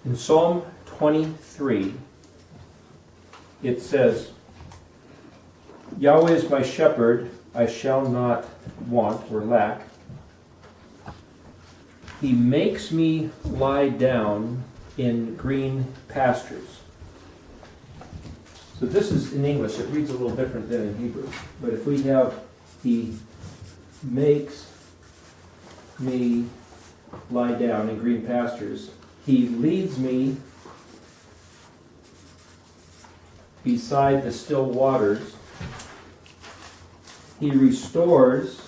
In Psalm 23, it says, Yahweh is my shepherd, I shall not want or lack. He makes me lie down in green pastures. So this is in English, it reads a little different than in Hebrew. But if we have, he makes me lie down in green pastures, he leads me beside the still waters, he restores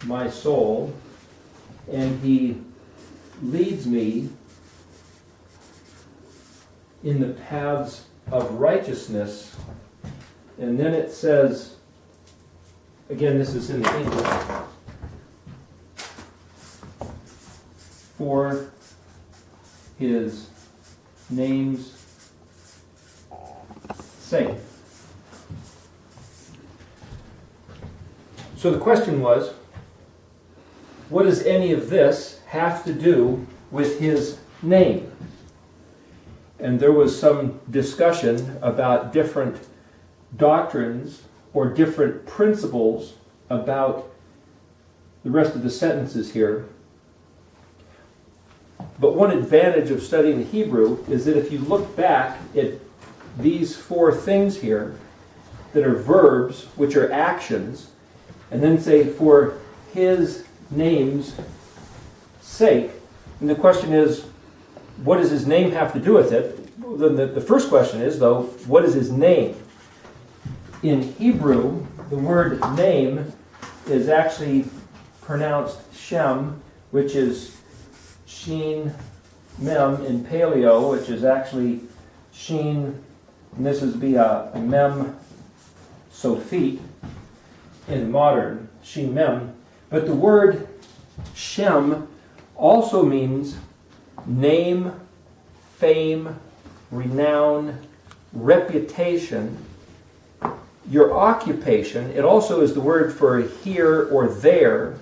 my soul, and he leads me in the paths of righteousness. And then it says, again, this is in the English, for his name's sake. So the question was, what does any of this have to do with his name? And there was some discussion about different doctrines or different principles about the rest of the sentences here. But one advantage of studying the Hebrew is that if you look back at these four things here that are verbs, which are actions, and then say, for his name's sake, and the question is, what does his name have to do with it? Then the first question is, though, what is his name? In Hebrew, the word name is actually pronounced Shem, which is Shin Mem in Paleo, which is actually Shin, and this would be a Mem Sophit in modern, Shin Mem. But the word Shem also means name, fame, renown, reputation, your occupation. It also is the word for here or there,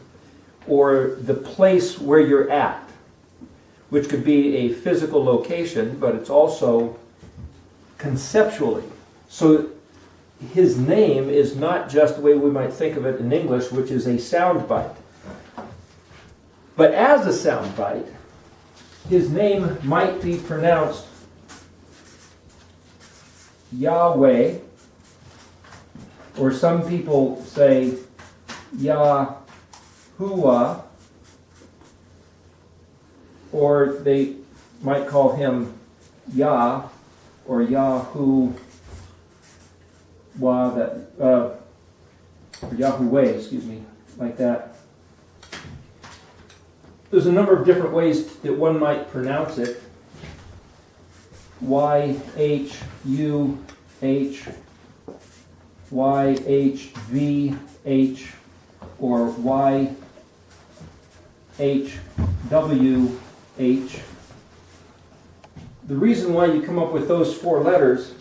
or the place where you're at, which could be a physical location, but it's also conceptually. So his name is not just the way we might think of it in English, which is a sound bite. But as a sound bite, his name might be pronounced Yahweh, or some people say Yahuwah, or they might call him Yah or Yahuwah, or Yahuwah, excuse me, like that. There's a number of different ways that one might pronounce it. YHUH, YHVH, or YHWH. The reason why you come up with those four letters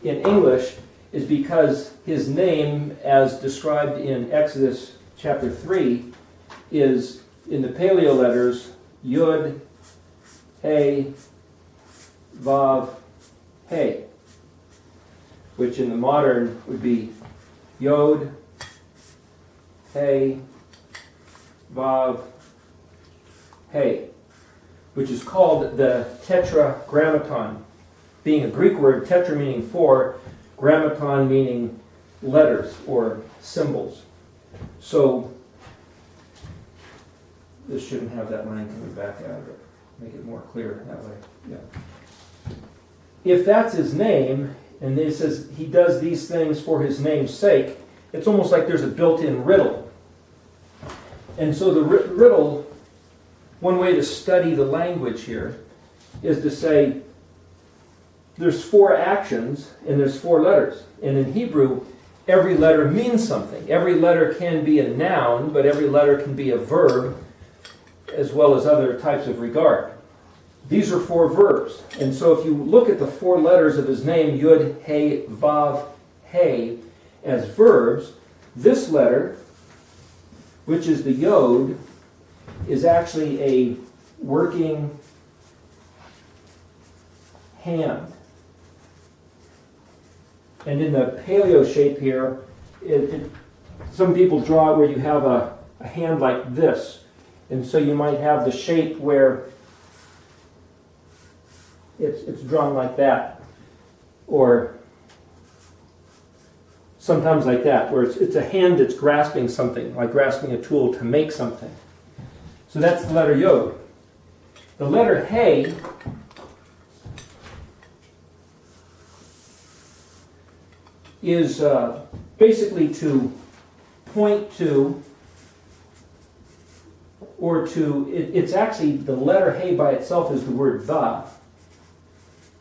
in English is because his name, as described in Exodus chapter 3, is in the Paleo letters Yud, He, Vav, He, which in the modern would be Yod, He, Vav, He, which is called the Tetragrammaton, being a Greek word, tetra meaning four, grammaton meaning letters or symbols. So this shouldn't have that line coming back out of it. Make it more clear that way. Yeah. If that's his name, and it says he does these things for his name's sake, it's almost like there's a built-in riddle. And so the riddle, one way to study the language here is to say there's four actions and there's four letters. And in Hebrew, every letter means something. Every letter can be a noun, but every letter can be a verb, as well as other types of regard. These are four verbs. And so if you look at the four letters of his name, Yud, He, Vav, He, as verbs, this letter, which is the Yod, is actually a working hand. And in the paleo shape here, some people draw it where you have a hand like this. And so you might have the shape where it's drawn like that. Or sometimes like that, where it's a hand that's grasping something, like grasping a tool to make something. So that's the letter Yod. The letter He is basically to point to, or to, it's actually, the letter He by itself is the word the,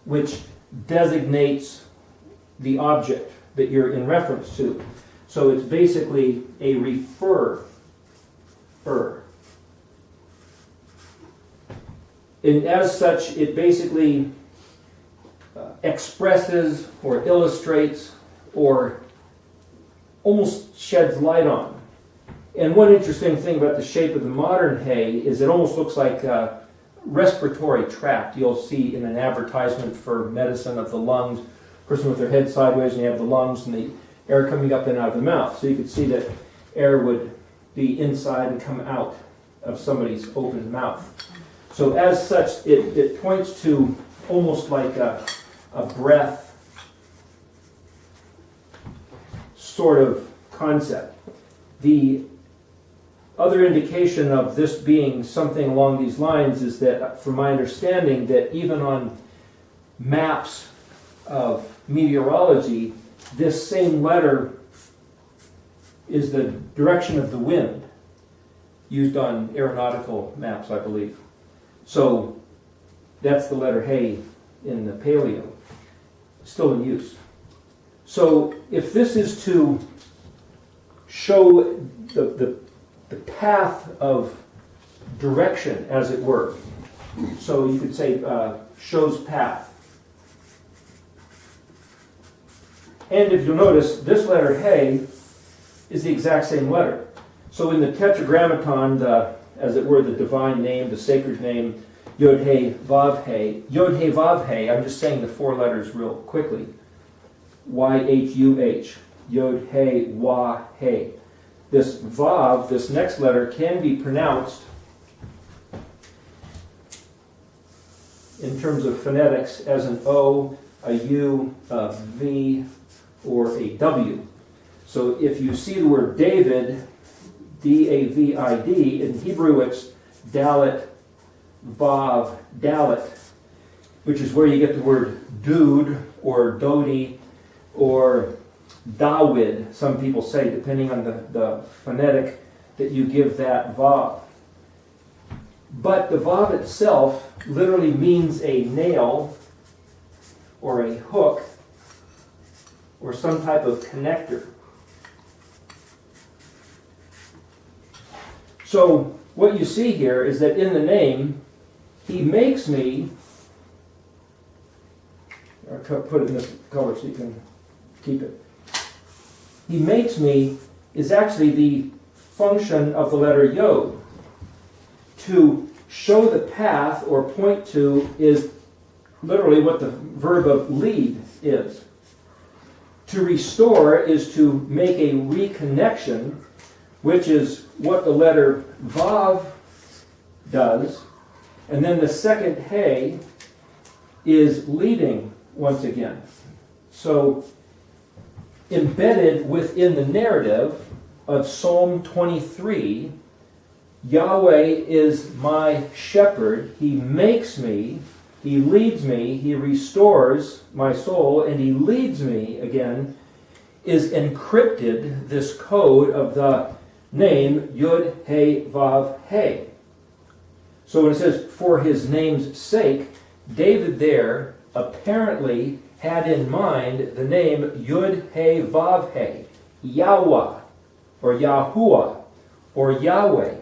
which designates the object that you're in reference to. So it's basically a referrer. And as such, it basically expresses or illustrates or almost sheds light on. And one interesting thing about the shape of the modern He is it almost looks like a respiratory tract. You'll see in an advertisement for medicine of the lungs, person with their head sideways, and you have the lungs and the air coming up and out of the mouth. So you could see that air would be inside and come out of somebody's open mouth. So as such, it points to almost like a breath sort of concept. The other indication of this being something along these lines is that, from my understanding, that even on maps of meteorology, this same letter is the direction of the wind, used on aeronautical maps, I believe. So that's the letter He in the Paleo, still in use. So if this is to show the path of direction, as it were, so you could say shows path. And if you'll notice, this letter He is the exact same letter. So in the Tetragrammaton, as it were, the divine name, the sacred name, Yod He Vav He. Yod He Vav He, I'm just saying the four letters real quickly. Y-H-U-H. Yod He Wah He. This Vav, this next letter, can be pronounced in terms of phonetics as an O, a U, a V, or a W. So if you see the word David, D-A-V-I-D, in Hebrew it's Dalet, Vav, Dalet, which is where you get the word dude or Dodi or Dawid, some people say, depending on the phonetic that you give that Vav. But the Vav itself literally means a nail or a hook or some type of connector. So what you see here is that in the name, He makes me, I'll put it in this color so you can keep it. He makes me is actually the function of the letter Yod. To show the path or point to is literally what the verb of lead is. To restore is to make a reconnection, which is what the letter Vav does. And then the second He is leading once again. So embedded within the narrative of Psalm 23, Yahweh is my shepherd. He makes me, He leads me, He restores my soul, and He leads me again, is encrypted, this code of the name Yud He Vav He. So when it says, for His name's sake, David there apparently had in mind the name Yud He Vav He, Yahweh, or Yahuwah, or Yahweh.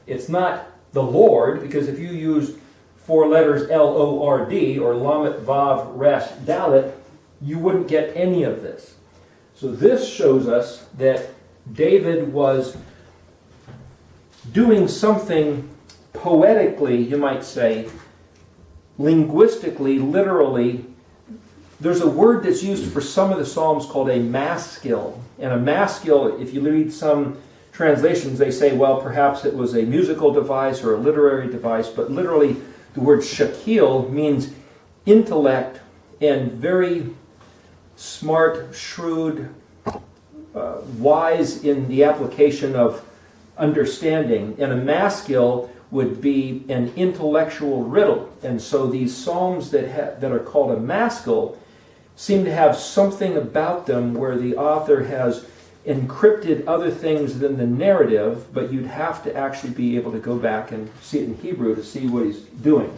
It's not the Lord, because if you use four letters L-O-R-D, or Lamet Vav Resh Dalet, you wouldn't get any of this. So this shows us that David was doing something poetically, you might say, linguistically, literally, there's a word that's used for some of the Psalms called a maskil. And a maskil, if you read some translations, they say, well, perhaps it was a musical device or a literary device, but literally the word shakil means intellect and very smart, shrewd, wise in the application of understanding. And a maskil would be an intellectual riddle. And so these psalms that are called a maskil seem to have something about them where the author has encrypted other things than the narrative, but you'd have to actually be able to go back and see it in Hebrew to see what he's doing.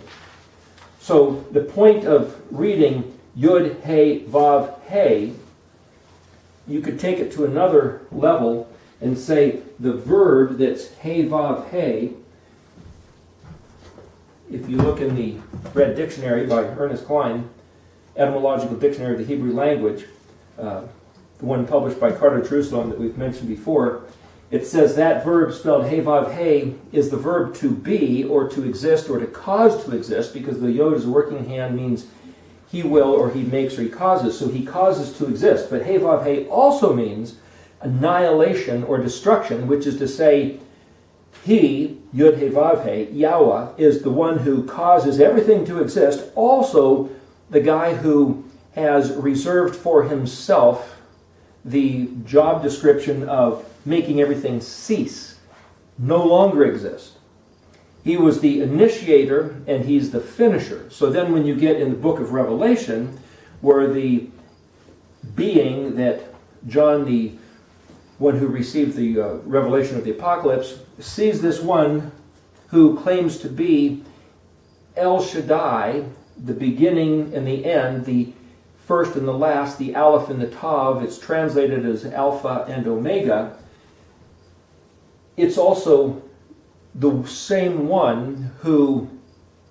So the point of reading Yud, He, Vav, He, you could take it to another level and say the verb that's He, Vav, He, if you look in the Red Dictionary by Ernest Klein, Etymological Dictionary of the Hebrew Language, the one published by Carter Jerusalem that we've mentioned before, it says that verb spelled He, Vav, He is the verb to be or to exist or to cause to exist, because the Yod as a working hand means he will or he makes or he causes, so he causes to exist. But He, Vav, He also means annihilation or destruction, which is to say he, Yud, He, Vav, He, Yahweh, is the one who causes everything to exist, also the guy who has reserved for himself the job description of making everything cease, no longer exist. He was the initiator and he's the finisher. So then when you get in the book of Revelation, where the being that John, the one who received the revelation of the apocalypse, sees this one who claims to be El Shaddai, the beginning and the end, the first and the last, the Aleph and the Tav. It's translated as Alpha and Omega. It's also the same one who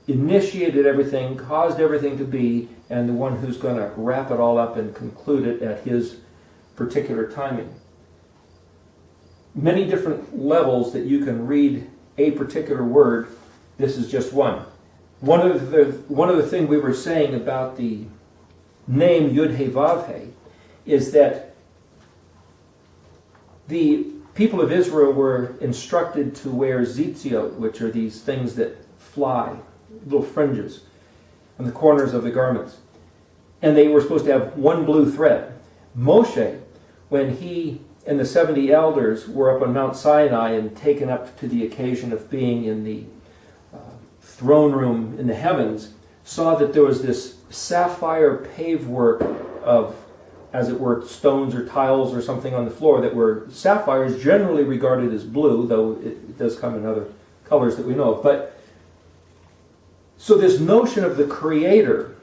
initiated everything, caused everything to be, and the one who's going to wrap it all up and conclude it at his particular timing. Many different levels that you can read a particular word. This is just one. One of the things we were saying about the name Yud He Vav He is that the people of Israel were instructed to wear zitziot, which are these things that fly, little fringes on the corners of the garments. And they were supposed to have one blue thread. Moshe, when he and the 70 elders were up on Mount Sinai and taken up to the occasion of being in the throne room in the heavens, saw that there was this sapphire pave work of, as it were, stones or tiles or something on the floor that were sapphires, generally regarded as blue, though it does come in other colors that we know of. But so this notion of the Creator,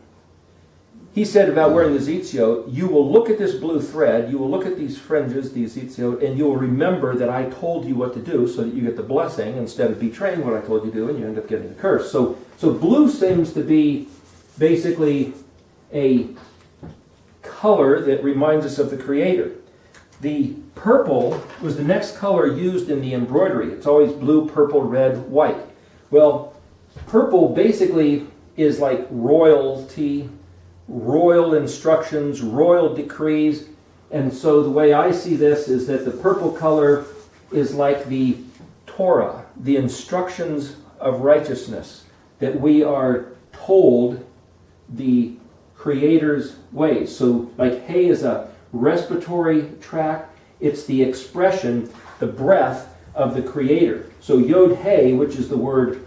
he said about wearing the zitziot, you will look at this blue thread, you will look at these fringes, these zitziot, and you will remember that I told you what to do so that you get the blessing instead of betraying what I told you to do and you end up getting the curse. So blue seems to be basically a color that reminds us of the Creator. The purple was the next color used in the embroidery. It's always blue, purple, red, white. Well, purple basically is like royalty, royal instructions, royal decrees. And so the way I see this is that the purple color is like the Torah, the instructions of righteousness, that we are told the Creator's ways. So like He is a respiratory tract, it's the expression, the breath of the Creator. So Yod He, which is the word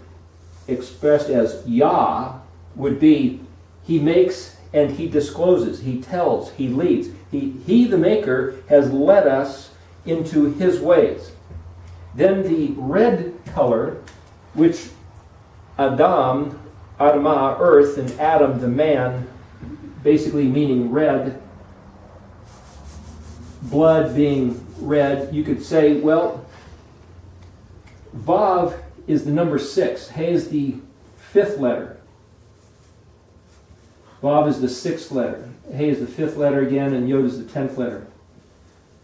expressed as Yah, would be He makes and He discloses, He tells, He leads. He, the Maker, has led us into His ways. Then the red color, which Adam, Adamah, earth, and Adam, the man, basically meaning red, blood being red, you could say, well, Vav is the number 6. He is the 5th letter. Vav is the 6th letter. He is the 5th letter again, and Yod is the 10th letter.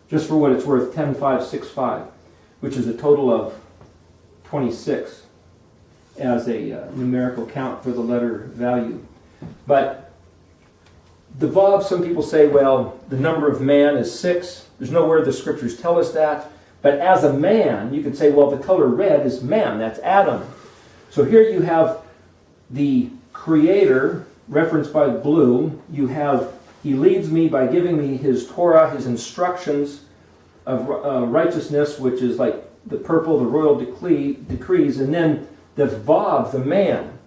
Just for what it's worth, 10, 5, 6, 5, which is a total of 26. as a numerical count for the letter value. But the vav, some people say, well, the number of man is 6. There's nowhere the scriptures tell us that. But as a man, you could say, well, the color red is man. That's Adam. So here you have the Creator, referenced by blue. You have, he leads me by giving me his Torah, his instructions of righteousness, which is like the purple, the royal decrees, and then the vav, the man.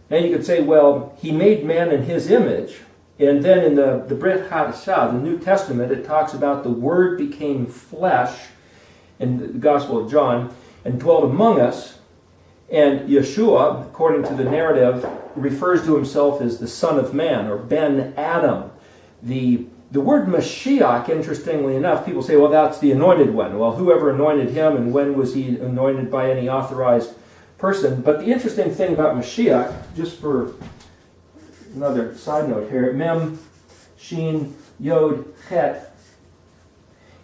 Now you could say, well, he made man in his image. And then in the Brit Hadashah, the New Testament, it talks about the Word became flesh in the Gospel of John and dwelt among us. And Yeshua, according to the narrative, refers to himself as the Son of Man, or Ben Adam. The word Mashiach, interestingly enough, people say, well, that's the anointed one. Well, whoever anointed him, and when was he anointed by any authorized person? But the interesting thing about Mashiach, just for another side note here, Mem, Shin, Yod, Het,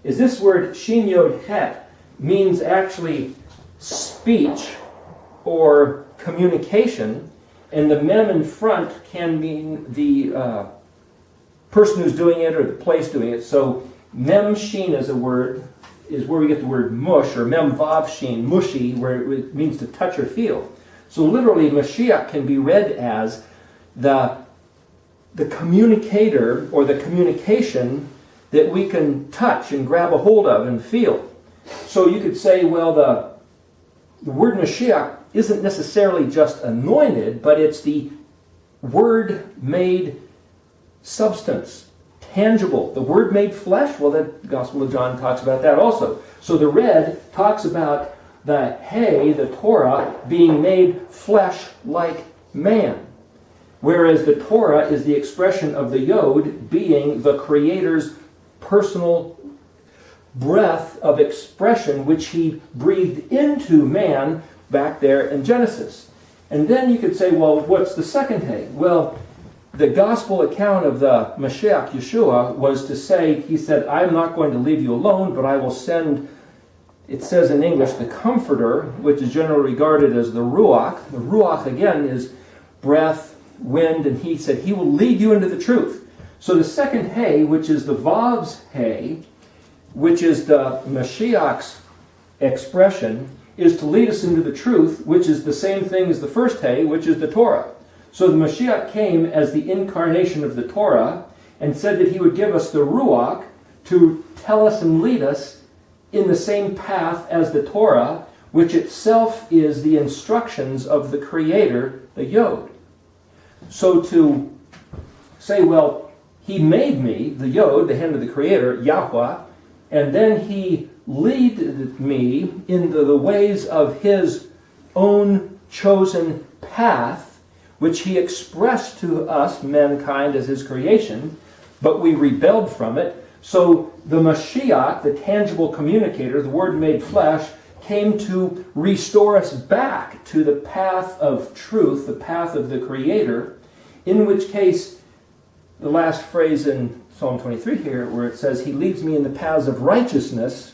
is this word Shin, Yod, Het means actually speech or communication, and the Mem in front can mean the person who's doing it or the place doing it. So Mem Shin is a word, is where we get the word mush, or Mem Vav Shin, mushy, where it means to touch or feel. So literally, Mashiach can be read as the communicator or the communication that we can touch and grab a hold of and feel. So you could say, well, the word Mashiach isn't necessarily just anointed, but it's the Word made substance, tangible. The Word made flesh, well, the Gospel of John talks about that also. So the red talks about the Hay, the Torah, being made flesh like man. Whereas the Torah is the expression of the Yod being the Creator's personal breath of expression, which he breathed into man back there in Genesis. And then you could say, well, what's the second Hay? Well, the gospel account of the Mashiach, Yeshua, was to say, he said, I'm not going to leave you alone, but I will send, it says in English, the Comforter, which is generally regarded as the Ruach. The Ruach, again, is breath, wind, and he said, he will lead you into the truth. So the second Hay, which is the Vav's Hay, which is the Mashiach's expression, is to lead us into the truth, which is the same thing as the first Hay, which is the Torah. So the Mashiach came as the incarnation of the Torah and said that he would give us the Ruach to tell us and lead us in the same path as the Torah, which itself is the instructions of the Creator, the Yod. So to say, well, he made me, the Yod, the hand of the Creator, Yahweh, and then he lead me in the ways of his own chosen path, which he expressed to us, mankind, as his creation, but we rebelled from it. So the Mashiach, the tangible communicator, the Word made flesh, came to restore us back to the path of truth, the path of the Creator, in which case, the last phrase in Psalm 23 here, where it says, he leads me in the paths of righteousness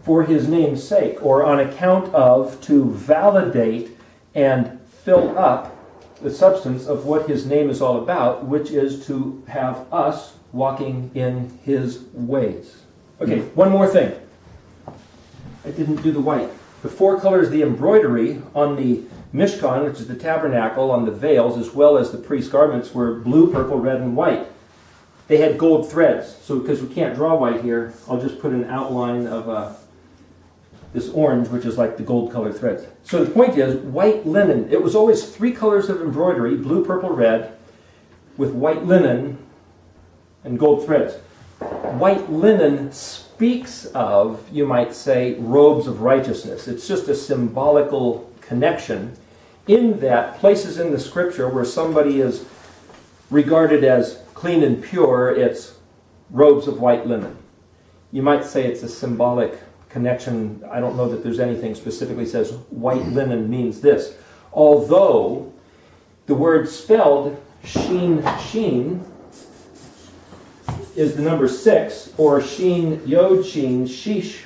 for his name's sake, or on account of, to validate and fill up the substance of what his name is all about, which is to have us walking in his ways. Okay, one more thing. I didn't do the white. The four colors, the embroidery on the Mishkan, which is the tabernacle, on the veils, as well as the priest's garments, were blue, purple, red, and white. They had gold threads. So because we can't draw white here, I'll just put an outline of this orange, which is like the gold colored threads. So the point is, white linen. It was always three colors of embroidery, blue, purple, red, with white linen and gold threads. White linen speaks of, you might say, robes of righteousness. It's just a symbolical connection in that places in the scripture where somebody is regarded as clean and pure, it's robes of white linen. You might say it's a symbolic connection. I don't know that there's anything specifically says white linen means this. Although the word spelled sheen is the number 6, or sheen, yod, sheen, sheesh.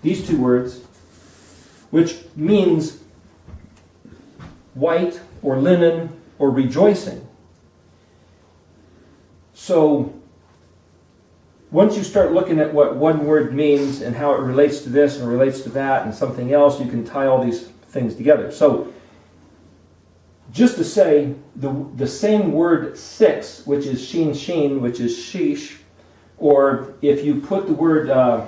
These two words, which means white, or linen, or rejoicing. So once you start looking at what one word means and how it relates to this and relates to that and something else, you can tie all these things together. So just to say, the same word 6, which is sheen, which is sheesh, or if you put the word, I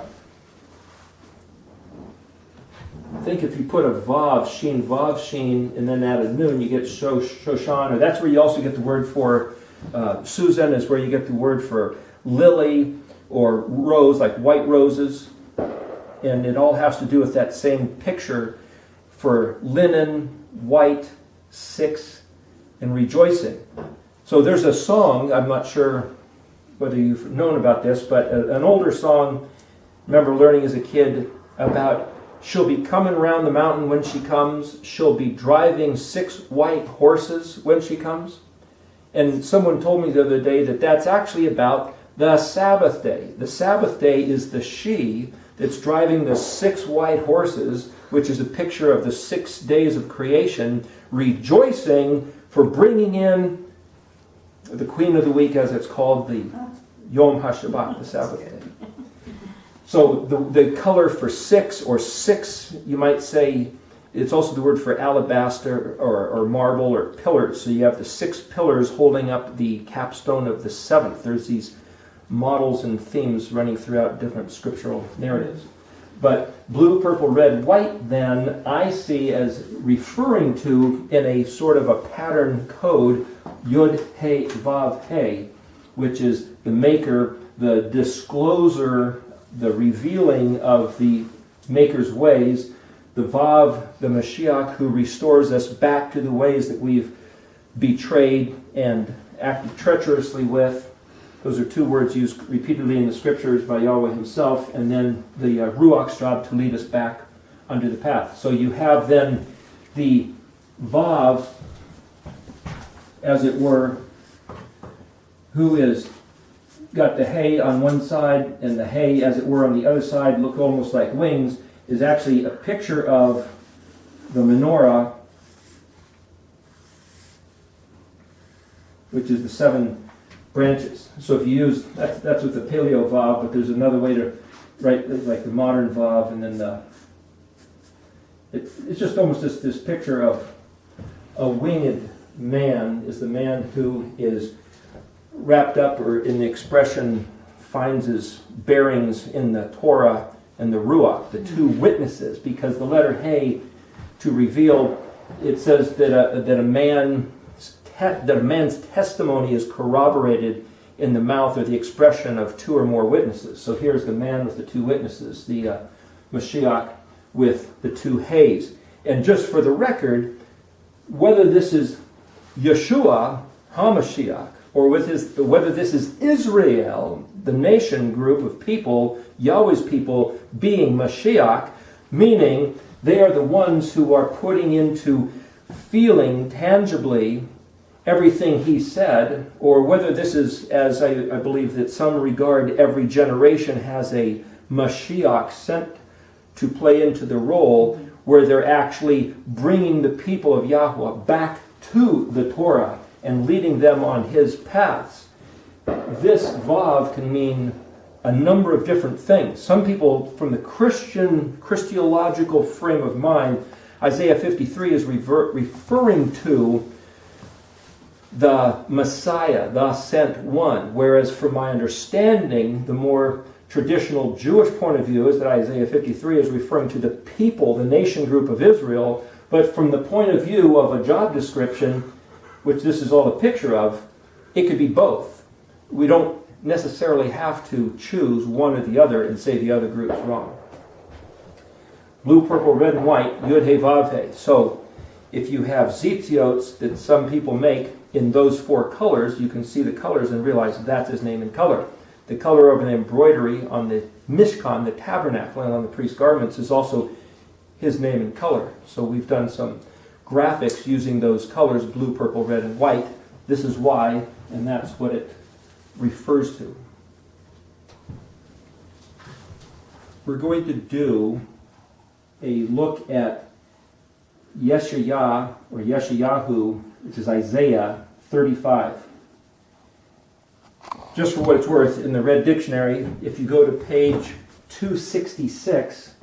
think if you put a vav sheen, and then add a nun, you get shoshan, or that's where you also get the word for, Susan is where you get the word for lily, or rose, like white roses, and it all has to do with that same picture for linen, white, 6, and rejoicing. So there's a song, I'm not sure whether you've known about this, but an older song, I remember learning as a kid about she'll be coming around the mountain when she comes, she'll be driving 6 white horses when she comes. And someone told me the other day that that's actually about the Sabbath day. The Sabbath day is the she that's driving the 6 white horses, which is a picture of the 6 days of creation, rejoicing for bringing in the Queen of the Week, as it's called, the Yom HaShabbat, the Sabbath day. So the color for 6, or 6, you might say, it's also the word for alabaster or marble or pillars. So you have the 6 pillars holding up the capstone of the 7th. There's these models and themes running throughout different scriptural narratives. But blue, purple, red, white, then, I see as referring to, in a sort of a pattern code, Yud, He, Vav, He, which is the maker, the discloser, the revealing of the maker's ways, the Vav, the Mashiach, who restores us back to the ways that we've betrayed and acted treacherously with. Those are 2 words used repeatedly in the scriptures by Yahweh himself, and then the Ruach's job to lead us back onto the path. So you have then the Vav, as it were, who is got the Hay on one side, and the Hay, as it were, on the other side, look almost like wings, is actually a picture of the menorah, which is the 7 branches. So if you use, that's with the Paleo Vav, but there's another way to write, like the modern Vav, and then it's just almost this picture of a winged man is the man who is wrapped up, or in the expression, finds his bearings in the Torah and the Ruach, the 2 witnesses, because the letter He, to reveal, it says that a man's testimony is corroborated in the mouth or the expression of 2 or more witnesses. So here's the man with the 2 witnesses, the Mashiach with the 2 He's. And just for the record, whether this is Yeshua, HaMashiach, or whether this is Israel, the nation group of people, Yahweh's people, being Mashiach, meaning they are the ones who are putting into feeling tangibly everything he said, or whether this is, as I believe that some regard, every generation has a Mashiach sent to play into the role, where they're actually bringing the people of Yahweh back to the Torah and leading them on his paths. This Vav can mean a number of different things. Some people, from the Christological frame of mind, Isaiah 53 is referring to the Messiah, the sent one, whereas from my understanding, the more traditional Jewish point of view is that Isaiah 53 is referring to the people, the nation group of Israel, but from the point of view of a job description, which this is all a picture of, it could be both. We don't necessarily have to choose one or the other and say the other group's wrong. Blue, purple, red, and white, Yud, He, Vav, He. So if you have zitziyots that some people make in those 4 colors, you can see the colors and realize that's his name in color. The color of an embroidery on the Mishkan, the tabernacle, and on the priest's garments is also his name in color. So we've done some graphics using those colors, blue, purple, red, and white. This is why, and that's what it refers to. We're going to do a look at Yeshayah or Yeshayahu, which is Isaiah 35. Just for what it's worth, in the Red Dictionary, if you go to page 266,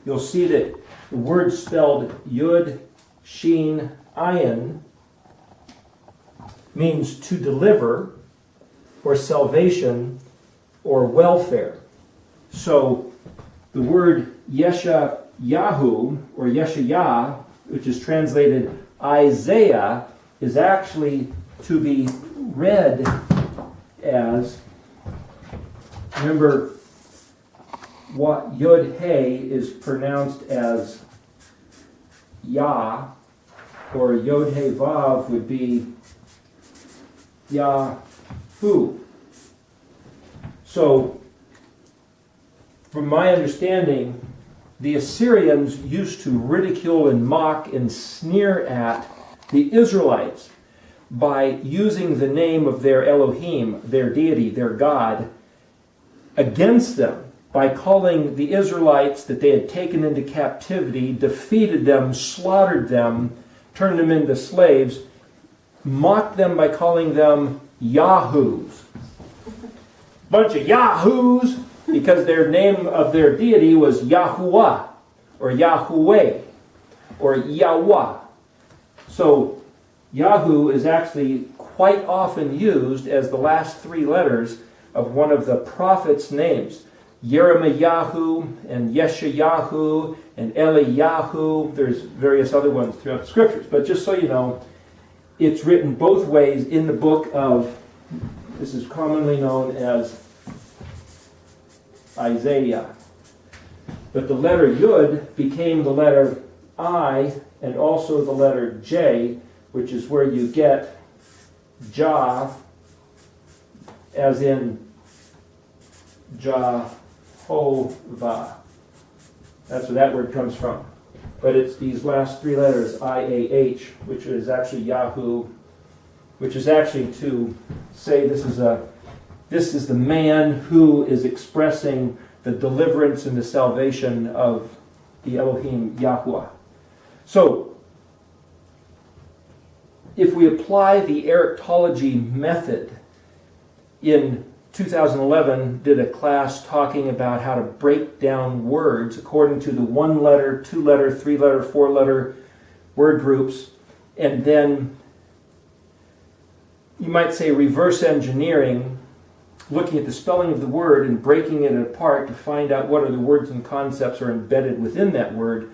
you'll see that the word spelled Yud, Shin, Ayin means to deliver, or salvation, or welfare. So the word Yeshayahu, or Yeshayah, which is translated Isaiah, is actually to be read as, remember, what Yud He is pronounced as Yah, or Yod He Vav would be Yahu. So, from my understanding, the Assyrians used to ridicule and mock and sneer at the Israelites by using the name of their Elohim, their deity, their God, against them, by calling the Israelites that they had taken into captivity, defeated them, slaughtered them, turned them into slaves, mocked them by calling them Yahoos. Bunch of Yahoos, because their name of their deity was Yahuwah, or Yahweh, or Yahweh. So, Yahu is actually quite often used as the last three letters of one of the prophets' names. Yeremiyahu and Yeshayahu and Eliyahu. There's various other ones throughout the scriptures. But just so you know, it's written both ways in the book of, this is commonly known as Isaiah. But the letter Yud became the letter I and also the letter J, which is where you get Jah, as in Jehovah. That's where that word comes from. But it's these last three letters, I-A-H, which is actually Yahoo, which is actually to say this is the man who is expressing the deliverance and the salvation of the Elohim Yahuwah. So, if we apply the Eriktology method, in 2011 did a class talking about how to break down words according to the 1-letter, 2-letter, 3-letter, 4-letter word groups, and then you might say reverse engineering, looking at the spelling of the word and breaking it apart to find out what are the words and concepts are embedded within that word.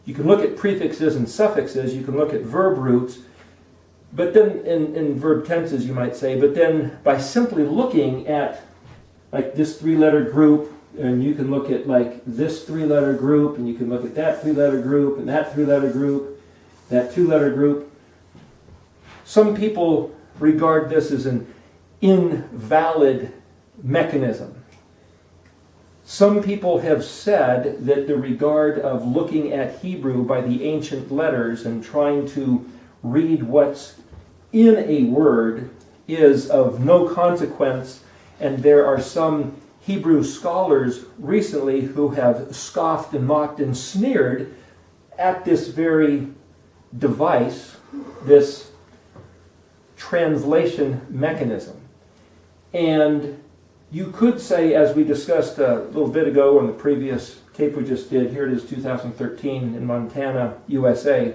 You can look at prefixes and suffixes, you can look at verb roots, but then in verb tenses you might say, but then by simply looking at like this 3-letter group, and you can look at like this 3-letter group, and you can look at that 3-letter group, and that 3-letter group, that 2-letter group. Some people regard this as an invalid mechanism. Some people have said that the regard of looking at Hebrew by the ancient letters and trying to read what's in a word is of no consequence, and there are some Hebrew scholars recently who have scoffed and mocked and sneered at this very device, this translation mechanism. And you could say, as we discussed a little bit ago on the previous tape we just did, here it is 2013 in Montana, USA,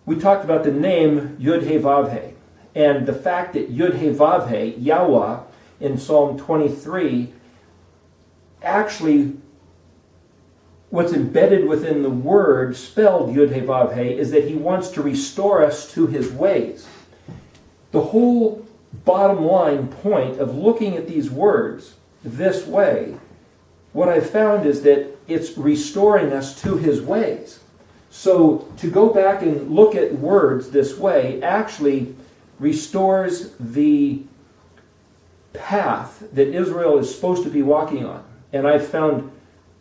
we talked about the name Yud He Vav He, and the fact that Yud He Vav He, Yahweh, in Psalm 23, actually what's embedded within the word spelled Yud He Vav He is that he wants to restore us to his ways. The whole bottom line point of looking at these words this way, what I've found is that it's restoring us to his ways. So to go back and look at words this way actually restores the path that Israel is supposed to be walking on. And I've found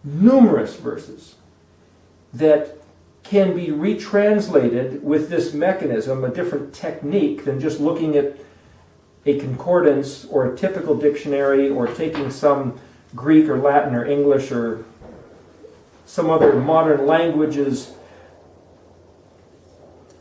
numerous verses that can be retranslated with this mechanism, a different technique than just looking at a concordance or a typical dictionary or taking some Greek or Latin or English or some other modern languages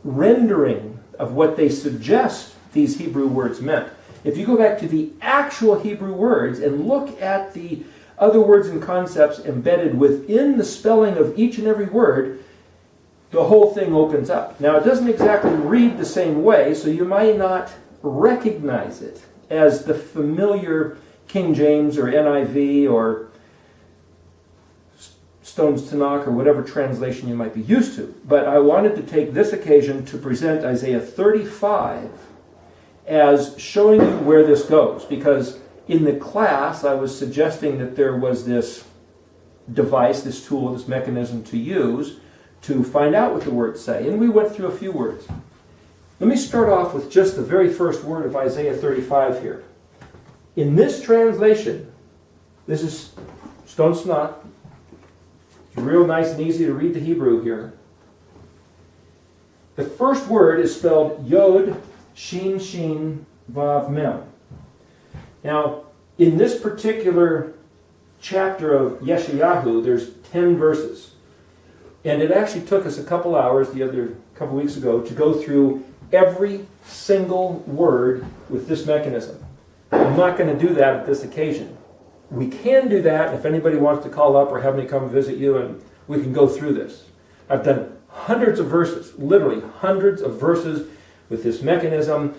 rendering of what they suggest these Hebrew words meant. If you go back to the actual Hebrew words and look at the other words and concepts embedded within the spelling of each and every word, the whole thing opens up. Now, it doesn't exactly read the same way, so you might not recognize it as the familiar King James or NIV or Stone's Tanakh or whatever translation you might be used to. But I wanted to take this occasion to present Isaiah 35 as showing you where this goes, because in the class I was suggesting that there was this device, this tool, this mechanism to use to find out what the words say, and we went through a few words. Let me start off with just the very first word of Isaiah 35 here. In this translation, this is Stone's Tanakh. It's real nice and easy to read the Hebrew here. The first word is spelled Yod, Shin, Shin, Vav, Mem. Now, in this particular chapter of Yeshayahu, there's 10 verses. And it actually took us a couple hours couple weeks ago to go through every single word with this mechanism. I'm not going to do that at this occasion. We can do that if anybody wants to call up or have me come visit you, and we can go through this. I've done hundreds of verses, literally hundreds of verses with this mechanism,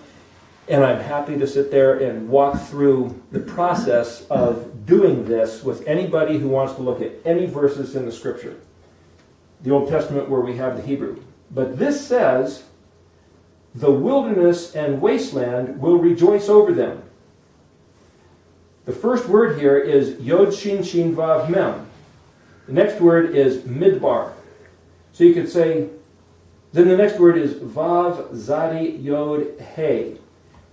and I'm happy to sit there and walk through the process of doing this with anybody who wants to look at any verses in the Scripture, the Old Testament where we have the Hebrew. But this says, the wilderness and wasteland will rejoice over them. The first word here is Yod, Shin, Shin, Vav, Mem. The next word is Midbar. So you could say, then the next word is Vav, Zadi, Yod, He,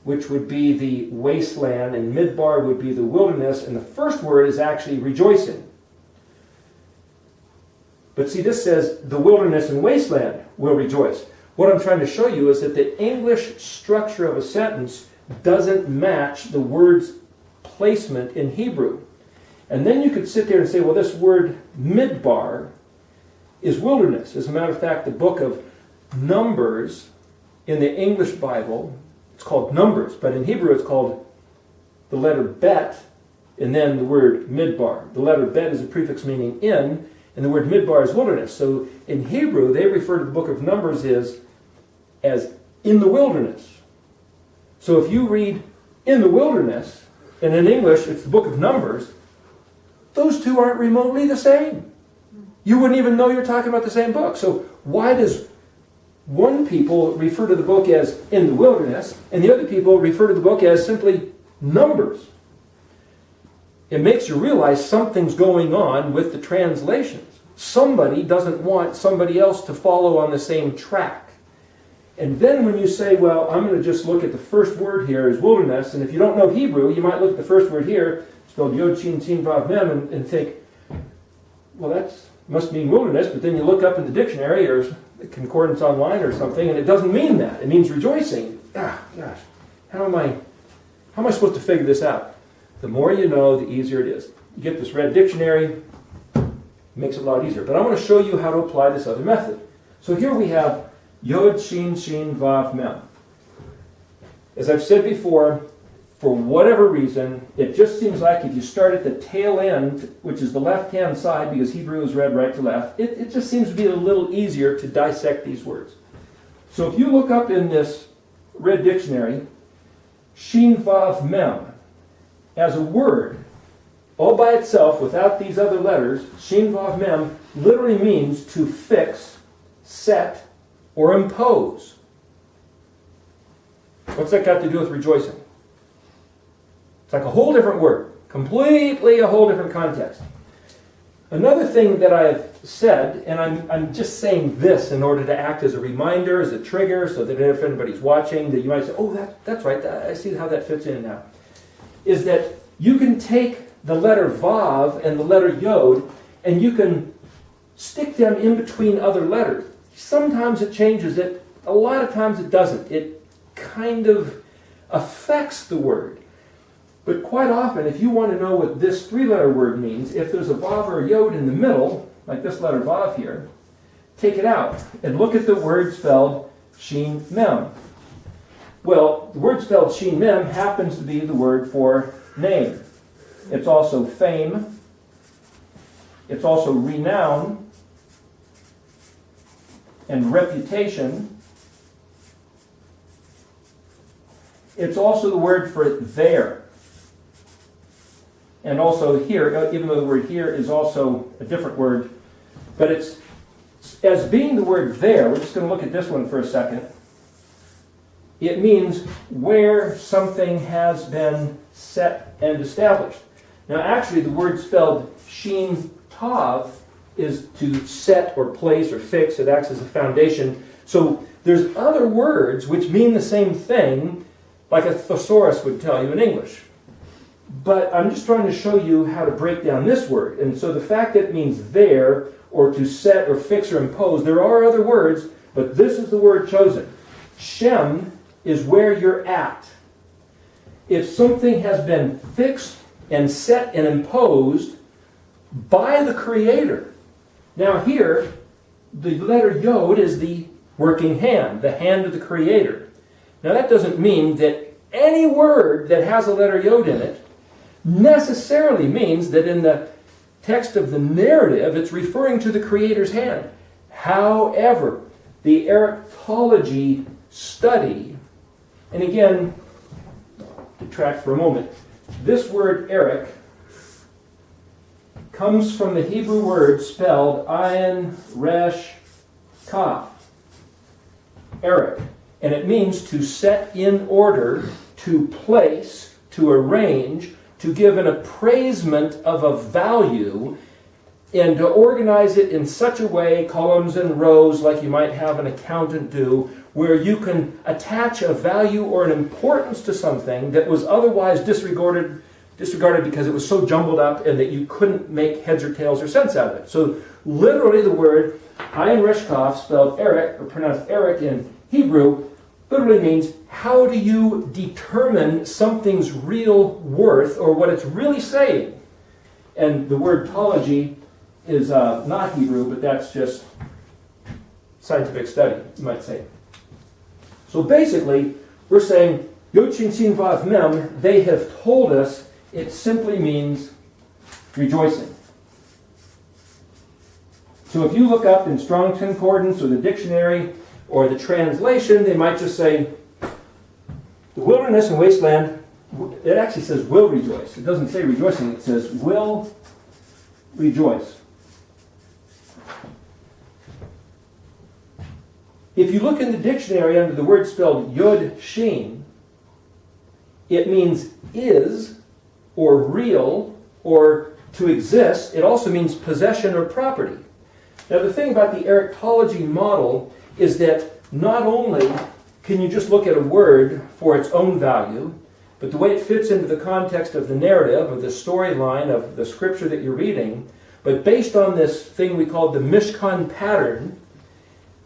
which would be the wasteland, and Midbar would be the wilderness, and the first word is actually rejoicing. But see, this says the wilderness and wasteland will rejoice. What I'm trying to show you is that the English structure of a sentence doesn't match the word's placement in Hebrew. And then you could sit there and say, well, this word Midbar is wilderness. As a matter of fact, the book of Numbers in the English Bible, it's called Numbers, but in Hebrew it's called the letter Bet, and then the word Midbar. The letter Bet is a prefix meaning in, and the word Midbar is wilderness. So in Hebrew, they refer to the book of Numbers as in the wilderness. So if you read in the wilderness, and in English it's the book of Numbers, those two aren't remotely the same. You wouldn't even know you're talking about the same book. So why does one people refer to the book as in the wilderness, and the other people refer to the book as simply Numbers? It makes you realize something's going on with the translations. Somebody doesn't want somebody else to follow on the same track. And then when you say, well, I'm going to just look at the first word here as wilderness, and if you don't know Hebrew, you might look at the first word here, spelled Yod, Shin, Shin, Vav, Mem, and think, well, that must mean wilderness, but then you look up in the dictionary or the concordance online or something, and it doesn't mean that. It means rejoicing. Ah, gosh, how am I supposed to figure this out? The more you know, the easier it is. You get this red dictionary, it makes it a lot easier. But I want to show you how to apply this other method. So here we have Yod, Shin, Shin, Vav, Mem. As I've said before, for whatever reason, it just seems like if you start at the tail end, which is the left-hand side, because Hebrew is read right to left, it just seems to be a little easier to dissect these words. So if you look up in this red dictionary, Shin, Vav, Mem, as a word, all by itself, without these other letters, Shin, Vav, Mem literally means to fix, set, or impose. What's that got to do with rejoicing? It's like a whole different word. Completely a whole different context. Another thing that I've said, and I'm just saying this in order to act as a reminder, as a trigger, so that if anybody's watching, that you might say, oh, that's right, I see how that fits in now, is that you can take the letter Vav and the letter Yod, and you can stick them in between other letters. Sometimes it changes it, a lot of times it doesn't. It kind of affects the word. But quite often, if you want to know what this three-letter word means, if there's a Vav or a Yod in the middle, like this letter Vav here, take it out and look at the word spelled Shin Mem. Well, the word spelled Shin Mem happens to be the word for name. It's also fame. It's also renown and reputation. It's also the word for there. And also here, even though the word here is also a different word, but it's as being the word there. We're just going to look at this one for a second. It means where something has been set and established. Now actually the word spelled Shin Tav is to set or place or fix. It acts as a foundation. So there's other words which mean the same thing, like a thesaurus would tell you in English. But I'm just trying to show you how to break down this word. And so the fact that it means there, or to set or fix or impose, there are other words, but this is the word chosen. Shem is where you're at. If something has been fixed and set and imposed by the Creator. Now here, the letter Yod is the working hand, the hand of the Creator. Now that doesn't mean that any word that has a letter Yod in it necessarily means that in the text of the narrative it's referring to the Creator's hand. However, the Eriktology study, and again, detract for a moment, this word Eric comes from the Hebrew word spelled Ayin Resh Kaf. Eric. And it means to set in order, to place, to arrange, to give an appraisement of a value, and to organize it in such a way, columns and rows, like you might have an accountant do, where you can attach a value or an importance to something that was otherwise disregarded because it was so jumbled up and that you couldn't make heads or tails or sense out of it. So literally the word Ayin Resh Kaf, spelled Eric, or pronounced Eric in Hebrew, literally means how do you determine something's real worth or what it's really saying. And the word tology is not Hebrew, but that's just scientific study, you might say. So basically, we're saying Yod Shin Sin Vav Mem, they have told us it simply means rejoicing. So if you look up in Strong's Concordance or the dictionary or the translation, they might just say, the wilderness and wasteland, it actually says will rejoice. It doesn't say rejoicing, it says will rejoice. If you look in the dictionary under the word spelled Yod Shin, it means is, or real, or to exist. It also means possession or property. Now the thing about the Eriktology model is that not only can you just look at a word for its own value, but the way it fits into the context of the narrative, of the storyline, of the scripture that you're reading, but based on this thing we call the Mishkan pattern,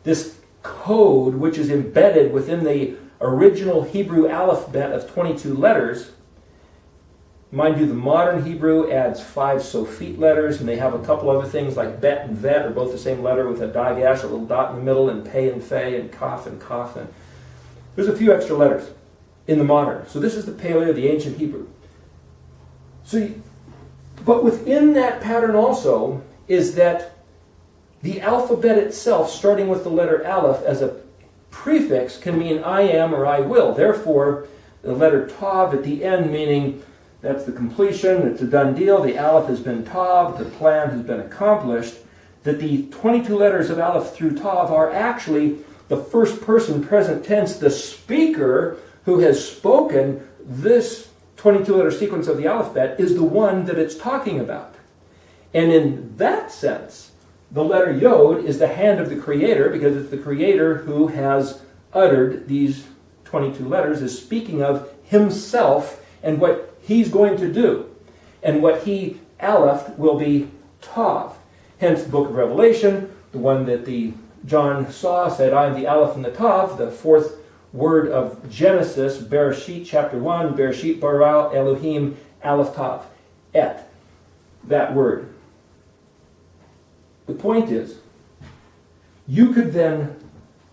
this code which is embedded within the original Hebrew alphabet of 22 letters. Mind you, the modern Hebrew adds 5 Sophit letters, and they have a couple other things like bet and vet are both the same letter with a digash, a little dot in the middle, and pei and fei, and kaf and kaf. And there's a few extra letters in the modern. So this is the Paleo, the ancient Hebrew. But within that pattern also is that the alphabet itself, starting with the letter Aleph as a prefix, can mean I am or I will. Therefore, the letter Tav at the end meaning that's the completion, it's a done deal, the Aleph has been Tav, the plan has been accomplished, that the 22 letters of Aleph through Tav are actually the first person present tense, the speaker who has spoken this 22-letter sequence of the alphabet is the one that it's talking about. And in that sense, the letter Yod is the hand of the Creator because it's the Creator who has uttered these 22 letters, is speaking of himself and what he's going to do. And what he, Aleph, will be Tav. Hence the book of Revelation, the one that John saw, said, I am the Aleph and the Tav, the fourth word of Genesis, Bereshit, chapter 1, Bereshit bara Elohim, Aleph Tav, et, that word. The point is, you could then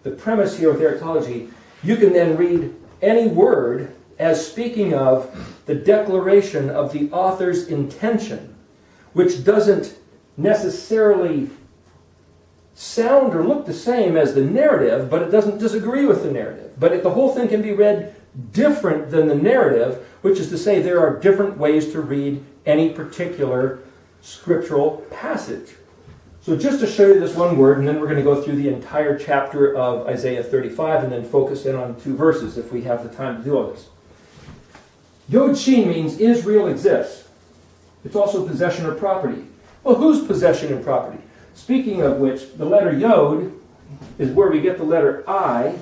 the premise here with Eriktology, you can then read any word as speaking of the declaration of the author's intention, which doesn't necessarily sound or look the same as the narrative, but it doesn't disagree with the narrative. But the whole thing can be read different than the narrative, which is to say there are different ways to read any particular scriptural passage. So just to show you this one word, and then we're going to go through the entire chapter of Isaiah 35 and then focus in on 2 verses if we have the time to do all this. Yod Shin means Israel exists. It's also possession or property. Well, whose possession and property? Speaking of which, the letter Yod is where we get the letter I,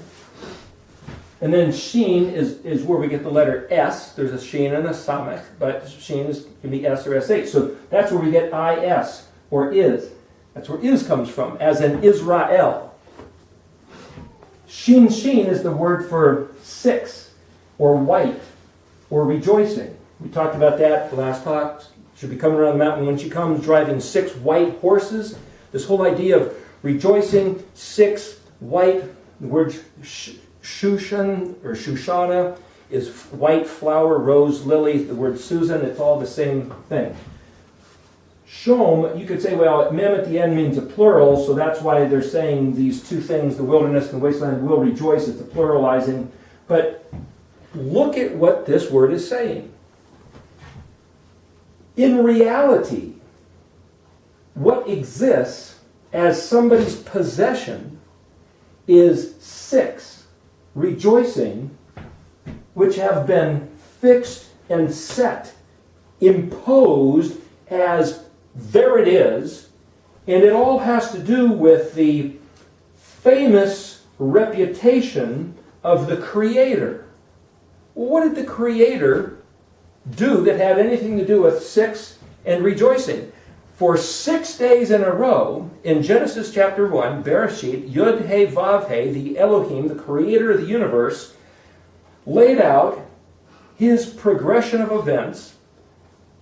and then Shin is where we get the letter S. There's a Shin and a Samech, but Shin can be S or SH. So that's where we get IS, or is. That's where is comes from, as in Israel. Shin is the word for 6, or white, or rejoicing. We talked about that the last talk. Should be coming around the mountain when she comes, driving 6 white horses. This whole idea of rejoicing, 6 white, the word Shushan or Shushana is white flower, rose, lily. The word Susan, it's all the same thing. Shom, you could say, well, mem at the end means a plural, so that's why they're saying these 2 things, the wilderness and the wasteland will rejoice. It's a pluralizing. But look at what this word is saying. In reality, what exists as somebody's possession is 6 rejoicing, which have been fixed and set, imposed as there it is, and it all has to do with the famous reputation of the Creator. What did the Creator do that had anything to do with 6 and rejoicing? For 6 days in a row, in Genesis chapter 1, Bereshit, Yud He Vav He, the Elohim, the Creator of the universe, laid out his progression of events,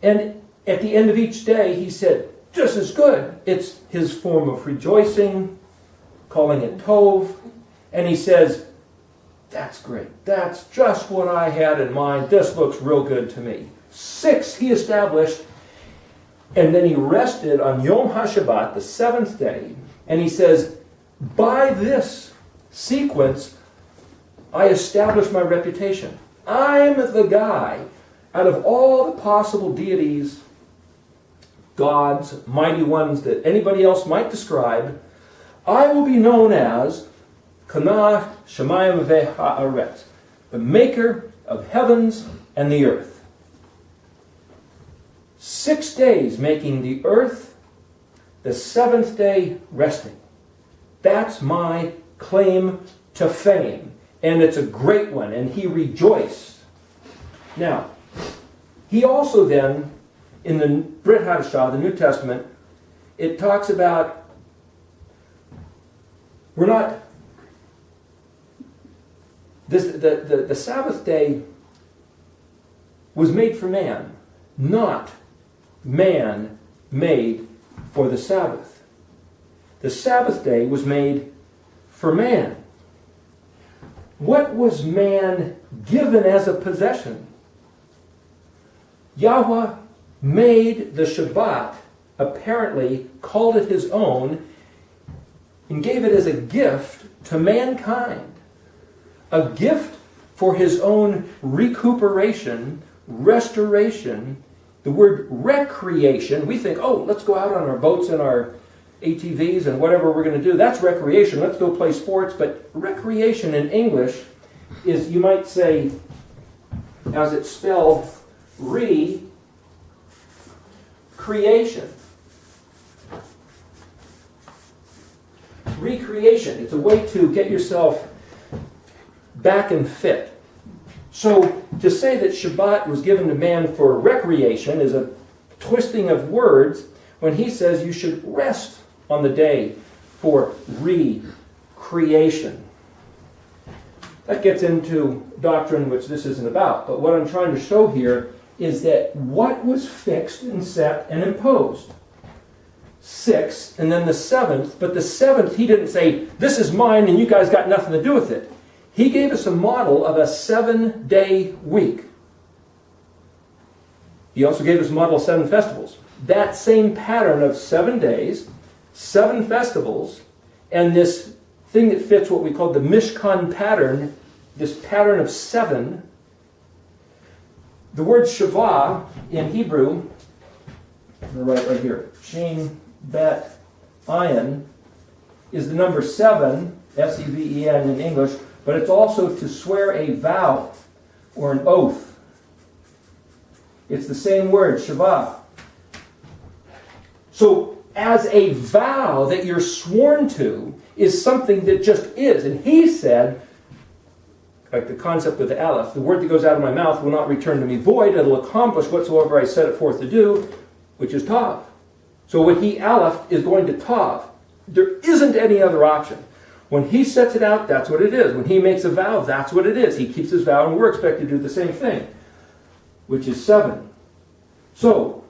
and at the end of each day, he said, this is good. It's his form of rejoicing, calling it Tov. And he says, that's great. That's just what I had in mind. This looks real good to me. 6, he established. And then he rested on Yom HaShabbat, the 7th day. And he says, by this sequence, I established my reputation. I'm the guy, out of all the possible deities, gods, mighty ones that anybody else might describe, I will be known as Kanah Shemayim Ve'ha'aretz, the maker of heavens and the earth. 6 days making the earth, the 7th day resting. That's my claim to fame. And it's a great one, and he rejoiced. Now, he also then, in the Brit Hadashah, the New Testament, it talks about the Sabbath day was made for man, not man made for the Sabbath. The Sabbath day was made for man. What was man given as a possession? Yahweh made the Shabbat, apparently called it his own, and gave it as a gift to mankind. A gift for his own recuperation, restoration. The word recreation, we think, oh, let's go out on our boats and our ATVs and whatever we're going to do. That's recreation. Let's go play sports. But recreation in English is, you might say, as it's spelled, recreation. Recreation. It's a way to get yourself back and fit. So to say that Shabbat was given to man for recreation is a twisting of words when he says you should rest on the day for recreation. That gets into doctrine which this isn't about. But what I'm trying to show here is that what was fixed and set and imposed. 6, and then the 7th, but the 7th he didn't say, this is mine and you guys got nothing to do with it. He gave us a model of a 7-day week. He also gave us a model of 7 festivals. That same pattern of 7 days, 7 festivals, and this thing that fits what we call the Mishkan pattern, this pattern of 7. The word Shavah in Hebrew, I'm going to write right here, Shin, Bet, Ayin, is the number 7, S-E-V-E-N in English, but it's also to swear a vow or an oath. It's the same word, Shavah. So, as a vow that you're sworn to is something that just is. And he said, like the concept of the Aleph, the word that goes out of my mouth will not return to me void. It'll accomplish whatsoever I set it forth to do, which is Tav. So what he Aleph is going to Tav. There isn't any other option. When he sets it out, that's what it is. When he makes a vow, that's what it is. He keeps his vow, and we're expected to do the same thing, which is 7. So,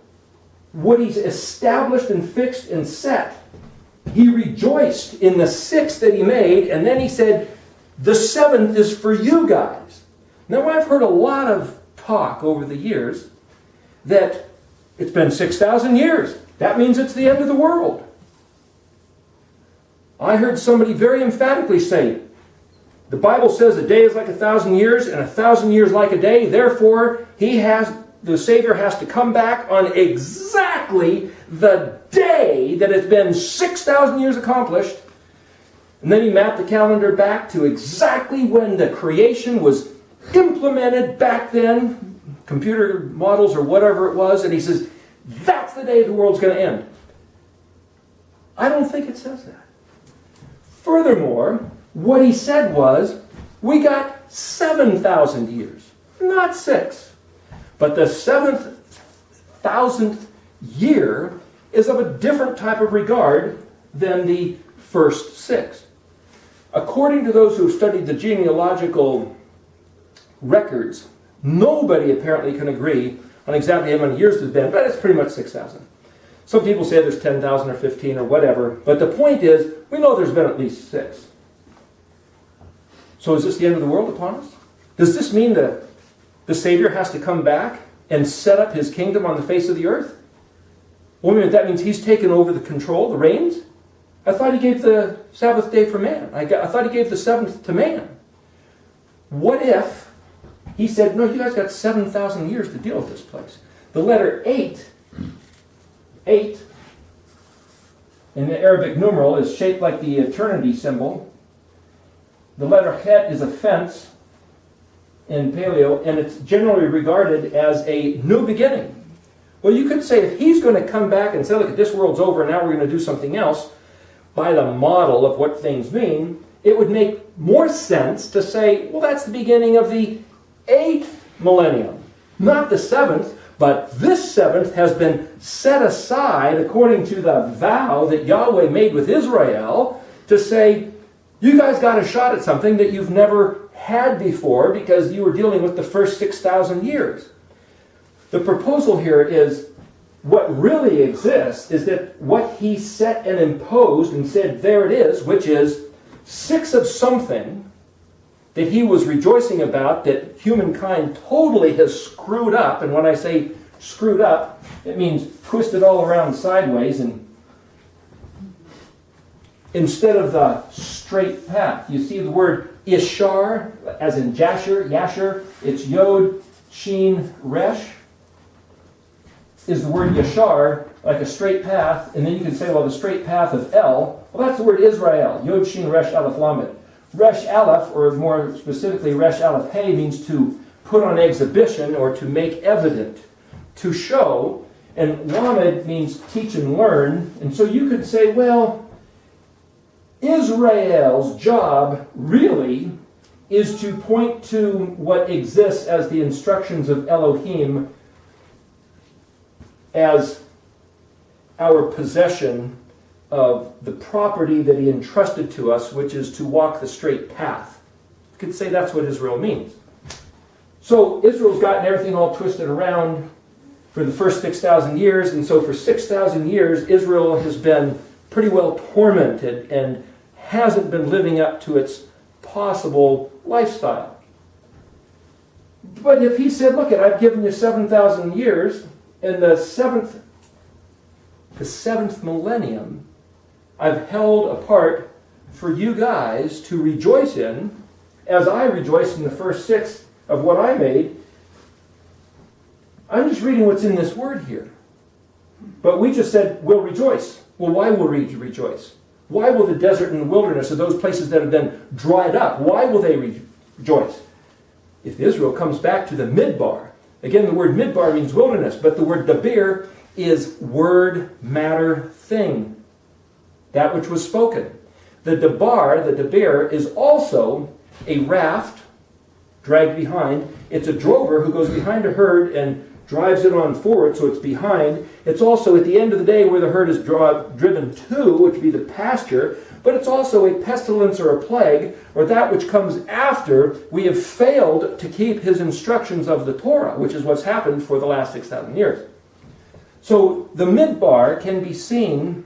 what he's established and fixed and set, he rejoiced in the 6th that he made, and then he said, the 7th is for you guys. Now, I've heard a lot of talk over the years that it's been 6,000 years. That means it's the end of the world. I heard somebody very emphatically say, the Bible says a day is like 1,000 years, and 1,000 years like a day. Therefore, the Savior has to come back on exactly the day that it's been 6,000 years accomplished. And then he mapped the calendar back to exactly when the creation was implemented back then, computer models or whatever it was, and he says, that's the day the world's going to end. I don't think it says that. Furthermore, what he said was, we got 7,000 years, not 6. But the 7,000th year is of a different type of regard than the first 6. According to those who have studied the genealogical records, nobody apparently can agree on exactly how many years there's been, but it's pretty much 6,000. Some people say there's 10,000 or 15 or whatever, but the point is, we know there's been at least 6. So is this the end of the world upon us? Does this mean that the Savior has to come back and set up his kingdom on the face of the earth? Well, wait a minute, that means he's taken over the control, the reins? I thought he gave the Sabbath day for man. I thought he gave the 7th to man. What if he said, no, you guys got 7,000 years to deal with this place? The letter 8 in the Arabic numeral is shaped like the eternity symbol. The letter Het is a fence in Paleo, and it's generally regarded as a new beginning. Well, you could say if he's going to come back and say, look, this world's over, and now we're going to do something else, by the model of what things mean, it would make more sense to say, well, that's the beginning of the 8th millennium. Not the 7th, but this 7th has been set aside according to the vow that Yahweh made with Israel to say, you guys got a shot at something that you've never had before because you were dealing with the first 6,000 years. The proposal here is, what really exists is that what he set and imposed and said, there it is, which is 6 of something that he was rejoicing about that humankind totally has screwed up. And when I say screwed up, it means twisted all around sideways and instead of the straight path. You see the word Ishar, as in Yasher, it's Yod, Shin, Resh, is the word Yashar, like a straight path, and then you can say, well, the straight path of El, well, that's the word Israel, Yod, Shin, Resh, Aleph, Lamed. Resh Aleph, or more specifically Resh Aleph Hey, means to put on exhibition or to make evident, to show, and Lamed means teach and learn, and so you could say, well, Israel's job really is to point to what exists as the instructions of Elohim as our possession of the property that he entrusted to us, which is to walk the straight path. You could say that's what Israel means. So Israel's gotten everything all twisted around. for the first 6,000 years, and so for 6,000 years, Israel has been pretty well tormented and hasn't been living up to its possible lifestyle. But if he said, look, I've given you 7,000 years, and the seventh millennium I've held apart for you guys to rejoice in, as I rejoiced in the first 6 of what I made, I'm just reading what's in this word here. But we just said, we'll rejoice. Well, why will we rejoice? Why will the desert and the wilderness, or those places that have been dried up, why will they rejoice? If Israel comes back to the midbar, again, the word midbar means wilderness, but the word dabir is word, matter, thing. That which was spoken. The dabir, is also a raft dragged behind. It's a drover who goes behind a herd and drives it on forward, so it's behind. It's also at the end of the day where the herd is driven to, which would be the pasture, but it's also a pestilence or a plague, or that which comes after we have failed to keep his instructions of the Torah, which is what's happened for the last 6,000 years. So the midbar can be seen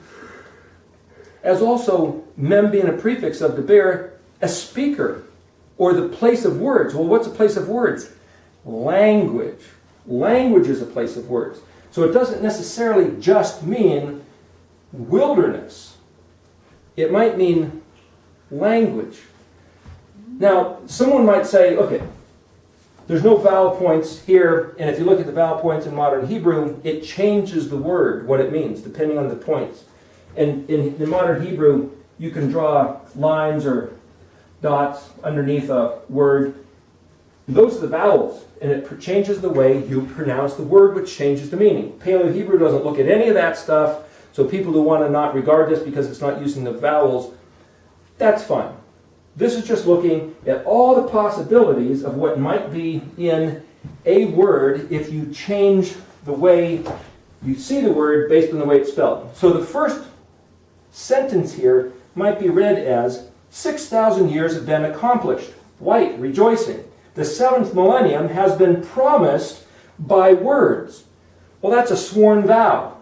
as also mem being a prefix of the bear, a speaker, or the place of words. Well, what's a place of words? Language. Language is a place of words. So it doesn't necessarily just mean wilderness. It might mean language. Now, someone might say, okay, there's no vowel points here, and if you look at the vowel points in modern Hebrew, it changes the word, what it means, depending on the points. And in modern Hebrew, you can draw lines or dots underneath a word. Those are the vowels, and it changes the way you pronounce the word, which changes the meaning. Paleo Hebrew doesn't look at any of that stuff, so people who want to not regard this because it's not using the vowels, that's fine. This is just looking at all the possibilities of what might be in a word if you change the way you see the word based on the way it's spelled. So the first sentence here might be read as, 6,000 years have been accomplished. White, rejoicing. The 7th millennium has been promised by words. Well, that's a sworn vow.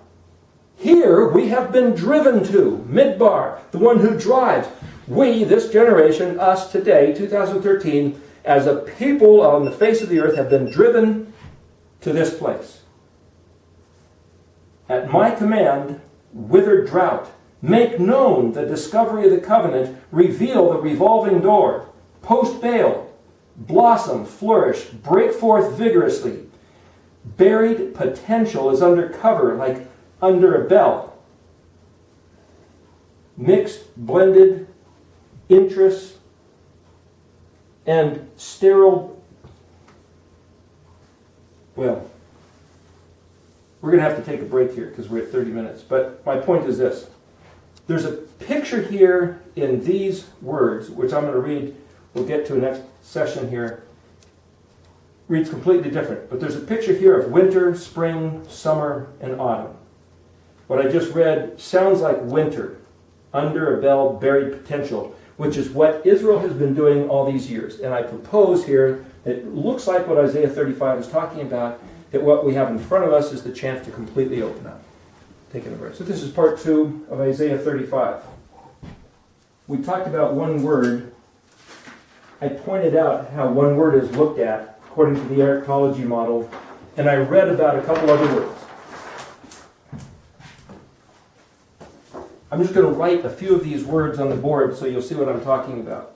Here we have been driven to, midbar, the one who drives. We, this generation, us today, 2013, as a people on the face of the earth, have been driven to this place. At my command, withered drought, make known the discovery of the covenant, reveal the revolving door, post Baal, blossom, flourish, break forth vigorously. Buried potential is under cover, like under a bell. Mixed, blended interests and sterile. Well, we're going to have to take a break here because we're at 30 minutes. But my point is this. There's a picture here in these words, which I'm going to read. We'll get to a next session here. Reads completely different. But there's a picture here of winter, spring, summer, and autumn. What I just read sounds like winter, under a bell, buried potential, which is what Israel has been doing all these years. And I propose here that it looks like what Isaiah 35 is talking about, that what we have in front of us is the chance to completely open up. Taking a break. So this is part 2 of Isaiah 35. We talked about one word. I pointed out how one word is looked at according to the Eriktology model, and I read about a couple other words. I'm just going to write a few of these words on the board so you'll see what I'm talking about.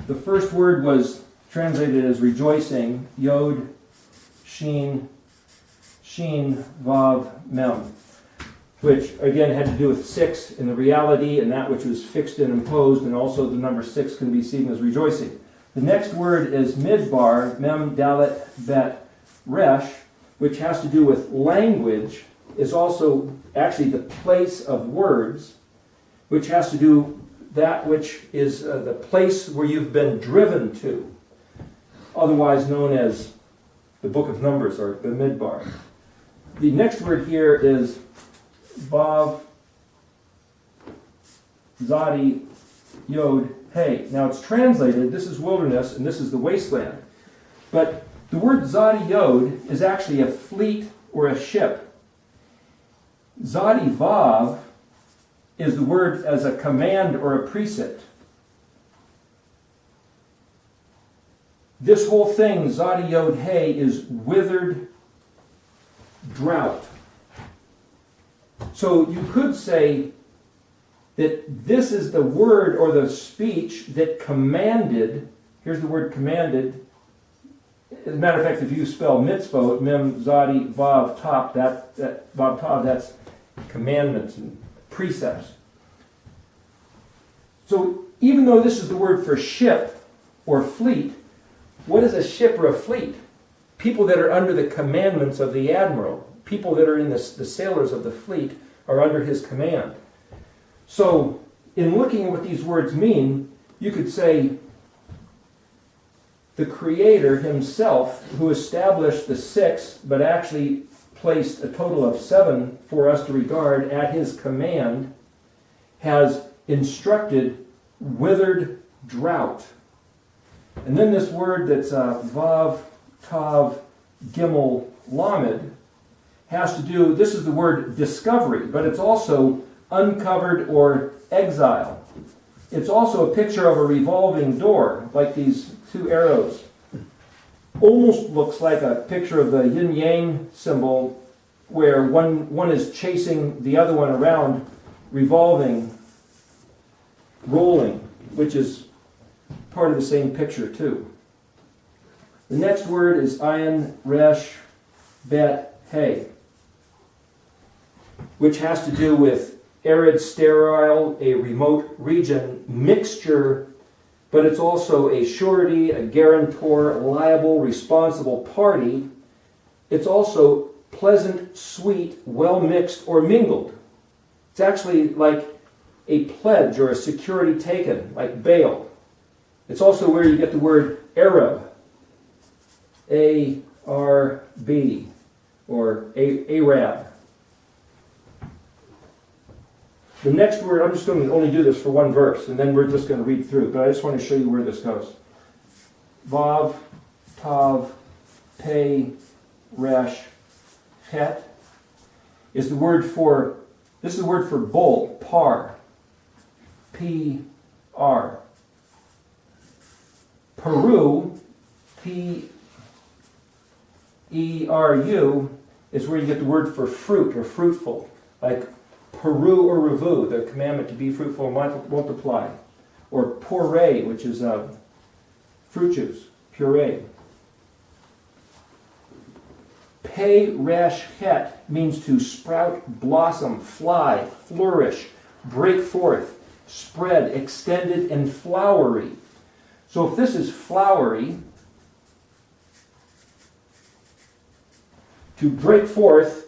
The first word was translated as rejoicing, Yod, Shin, Vav, Mem, which again had to do with 6 in the reality and that which was fixed and imposed, and also the number 6 can be seen as rejoicing. The next word is midbar, Mem, Dalet, Bet, Resh, which has to do with language, is also actually the place of words, which has to do that which is the place where you've been driven to, otherwise known as the book of Numbers or the midbar. The next word here is Vav, Zadi, Yod, Hey. Now it's translated, this is wilderness and this is the wasteland. But The word Zadi Yod is actually a fleet or a ship. Zadi Vav is the word as a command or a precept. This whole thing, Zadi Yod Hey, is withered drought. So you could say that this is the word or the speech that commanded, here's the word commanded. As a matter of fact, if you spell mitzvot, mem, zadi, vav, tav, vav, tav, that's commandments and precepts. So even though this is the word for ship or fleet, what is a ship or a fleet? People that are under the commandments of the admiral. People that are in the sailors of the fleet are under his command. So in looking at what these words mean, you could say the Creator himself, who established the 6, but actually placed a total of 7 for us to regard at his command, has instructed withered drought. And then this word that's vav, tav, gimel, lamed has to do, this is the word discovery, but it's also uncovered or exile. It's also a picture of a revolving door, like these 2 arrows. Almost looks like a picture of the yin-yang symbol, where one is chasing the other one around, revolving, rolling, which is part of the same picture too. The next word is ayin, resh, bet, hey, which has to do with arid, sterile, a remote region, mixture, but it's also a surety, a guarantor, liable, responsible party. It's also pleasant, sweet, well mixed, or mingled. It's actually like a pledge or a security taken, like bail. It's also where you get the word Arab, A-R-B, or Arab. The next word, I'm just going to only do this for one verse, and then we're just going to read through, but I just want to show you where this goes. Vav, tav, pei, resh, het is the word for, this is the word for bull, par, P-R. Peru, P-E-R-U, is where you get the word for fruit or fruitful, like Peru or Revu, the commandment to be fruitful and multiply. Or puree, which is fruit juice, puree. Pei resh het means to sprout, blossom, fly, flourish, break forth, spread, extended, and flowery. So if this is flowery, to break forth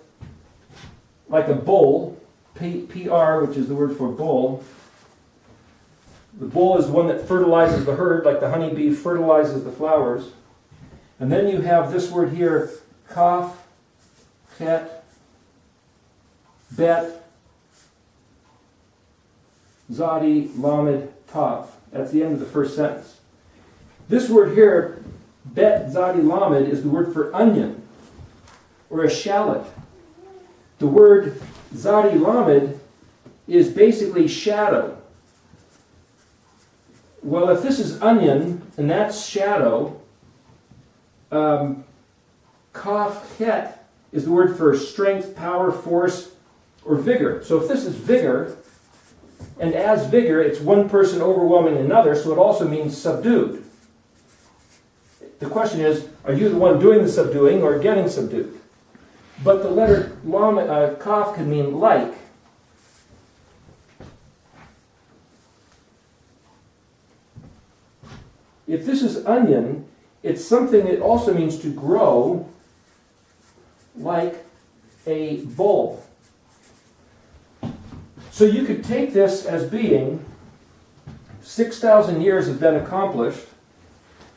like a bull, PR, which is the word for bull. The bull is the one that fertilizes the herd, like the honeybee fertilizes the flowers. And then you have this word here, kaf, het, bet, zadi, lamed, tav. That's the end of the first sentence. This word here, bet, zadi, lamed, is the word for onion, or a shallot. The word Zadi Lamed is basically shadow. Well, if this is onion and that's shadow, Kaf Het is the word for strength, power, force, or vigor. So if this is vigor, and as vigor, it's one person overwhelming another, so it also means subdued. The question is, are you the one doing the subduing or getting subdued? But the letter Kaf can mean like. If this is onion, it's something that also means to grow like a bulb. So you could take this as being 6,000 years have been accomplished.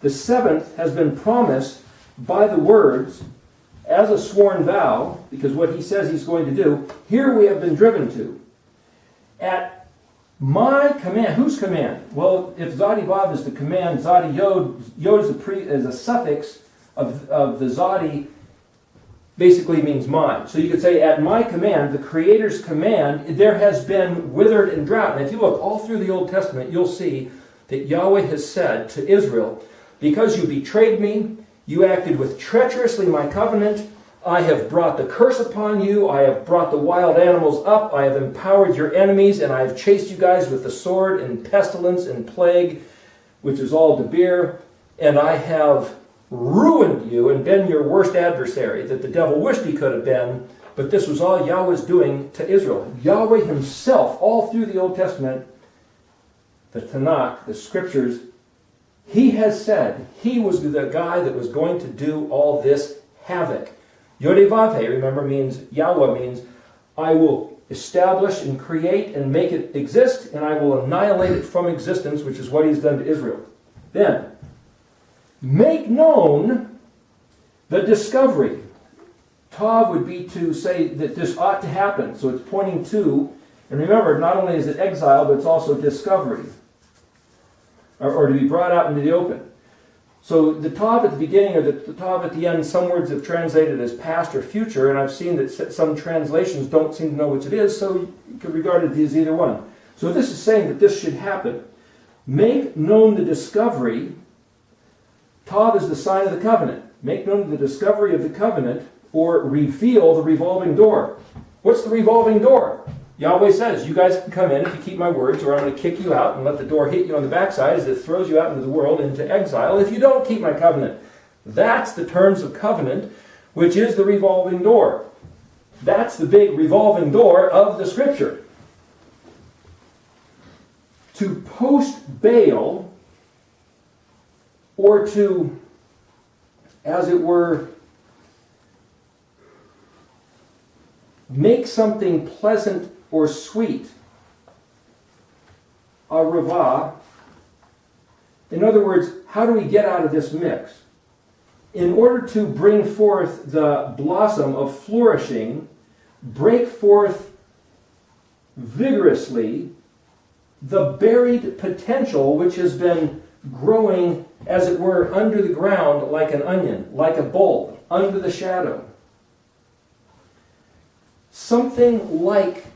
The 7th has been promised by the words as a sworn vow, because what he says he's going to do, here we have been driven to. At my command, whose command? Well, if Zadi Vav is the command, Zadi Yod is a suffix, of the Zodi basically means mine. So you could say, at my command, the Creator's command, there has been withered and drought. And if you look all through the Old Testament, you'll see that Yahweh has said to Israel, because you betrayed me, you acted with treacherously my covenant, I have brought the curse upon you, I have brought the wild animals up, I have empowered your enemies, and I have chased you guys with the sword and pestilence and plague, which is all Debir, and I have ruined you and been your worst adversary that the devil wished he could have been, but this was all Yahweh's doing to Israel. Yahweh himself, all through the Old Testament, the Tanakh, the scriptures, he has said he was the guy that was going to do all this havoc. Yodevave, remember, means, Yahweh means, I will establish and create and make it exist, and I will annihilate it from existence, which is what he's done to Israel. Then, make known the discovery. Tav would be to say that this ought to happen. So it's pointing to, and remember, not only is it exile, but it's also discovery. Or to be brought out into the open. So the Tav at the beginning or the Tav at the end, some words have translated as past or future, and I've seen that some translations don't seem to know which it is, so you could regard it as either one. So this is saying that this should happen. Make known the discovery. Tav is the sign of the covenant. Make known the discovery of the covenant, or reveal the revolving door. What's the revolving door? Yahweh says, you guys can come in if you keep my words, or I'm going to kick you out and let the door hit you on the backside as it throws you out into the world, into exile, if you don't keep my covenant. That's the terms of covenant, which is the revolving door. That's the big revolving door of the Scripture. To post Baal, or to, as it were, make something pleasant or sweet, a ravah. In other words, how do we get out of this mix? In order to bring forth the blossom of flourishing, break forth vigorously the buried potential which has been growing, as it were, under the ground like an onion, like a bulb, under the shadow. Something like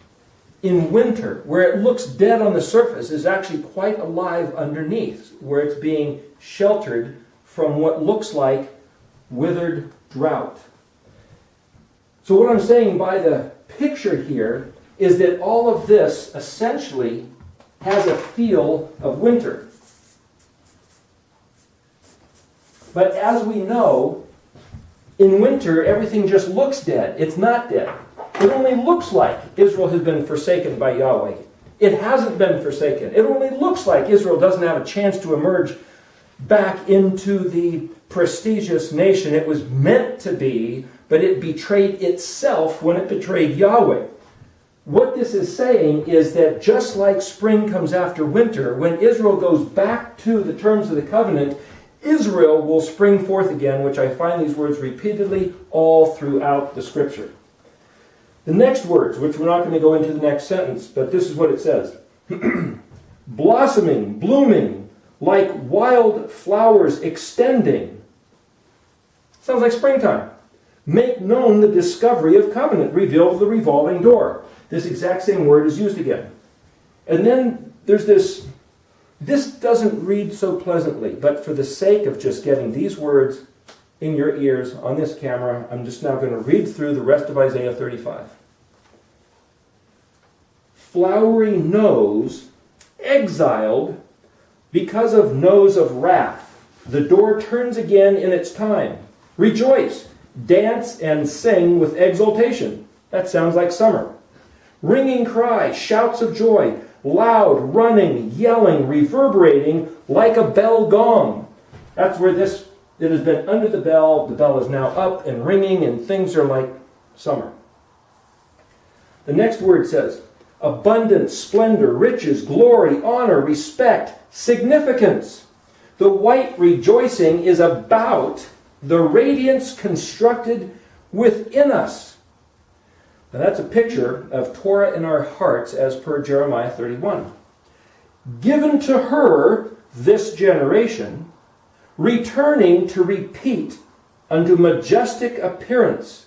in winter, where it looks dead on the surface, is actually quite alive underneath, where it's being sheltered from what looks like withered drought. So what I'm saying by the picture here is that all of this essentially has a feel of winter. But as we know, in winter everything just looks dead. It's not dead. It only looks like Israel has been forsaken by Yahweh. It hasn't been forsaken. It only looks like Israel doesn't have a chance to emerge back into the prestigious nation it was meant to be, but it betrayed itself when it betrayed Yahweh. What this is saying is that just like spring comes after winter, when Israel goes back to the terms of the covenant, Israel will spring forth again, which I find these words repeatedly all throughout the Scripture. The next words, which we're not going to go into the next sentence, but this is what it says. Blossoming, blooming, like wild flowers extending. Sounds like springtime. Make known the discovery of covenant. Reveal the revolving door. This exact same word is used again. And then there's this. This doesn't read so pleasantly, but for the sake of just getting these words in your ears on this camera, I'm just now going to read through the rest of Isaiah 35. Flowery nose, exiled because of nose of wrath. The door turns again in its time. Rejoice, dance and sing with exultation. That sounds like summer. Ringing cry, shouts of joy, loud, running, yelling, reverberating like a bell gong. That's where this, it has been under the bell is now up and ringing, and things are like summer. The next word says, abundance, splendor, riches, glory, honor, respect, significance. The white rejoicing is about the radiance constructed within us. Now that's a picture of Torah in our hearts as per Jeremiah 31. Given to her, this generation, returning to repeat unto majestic appearance,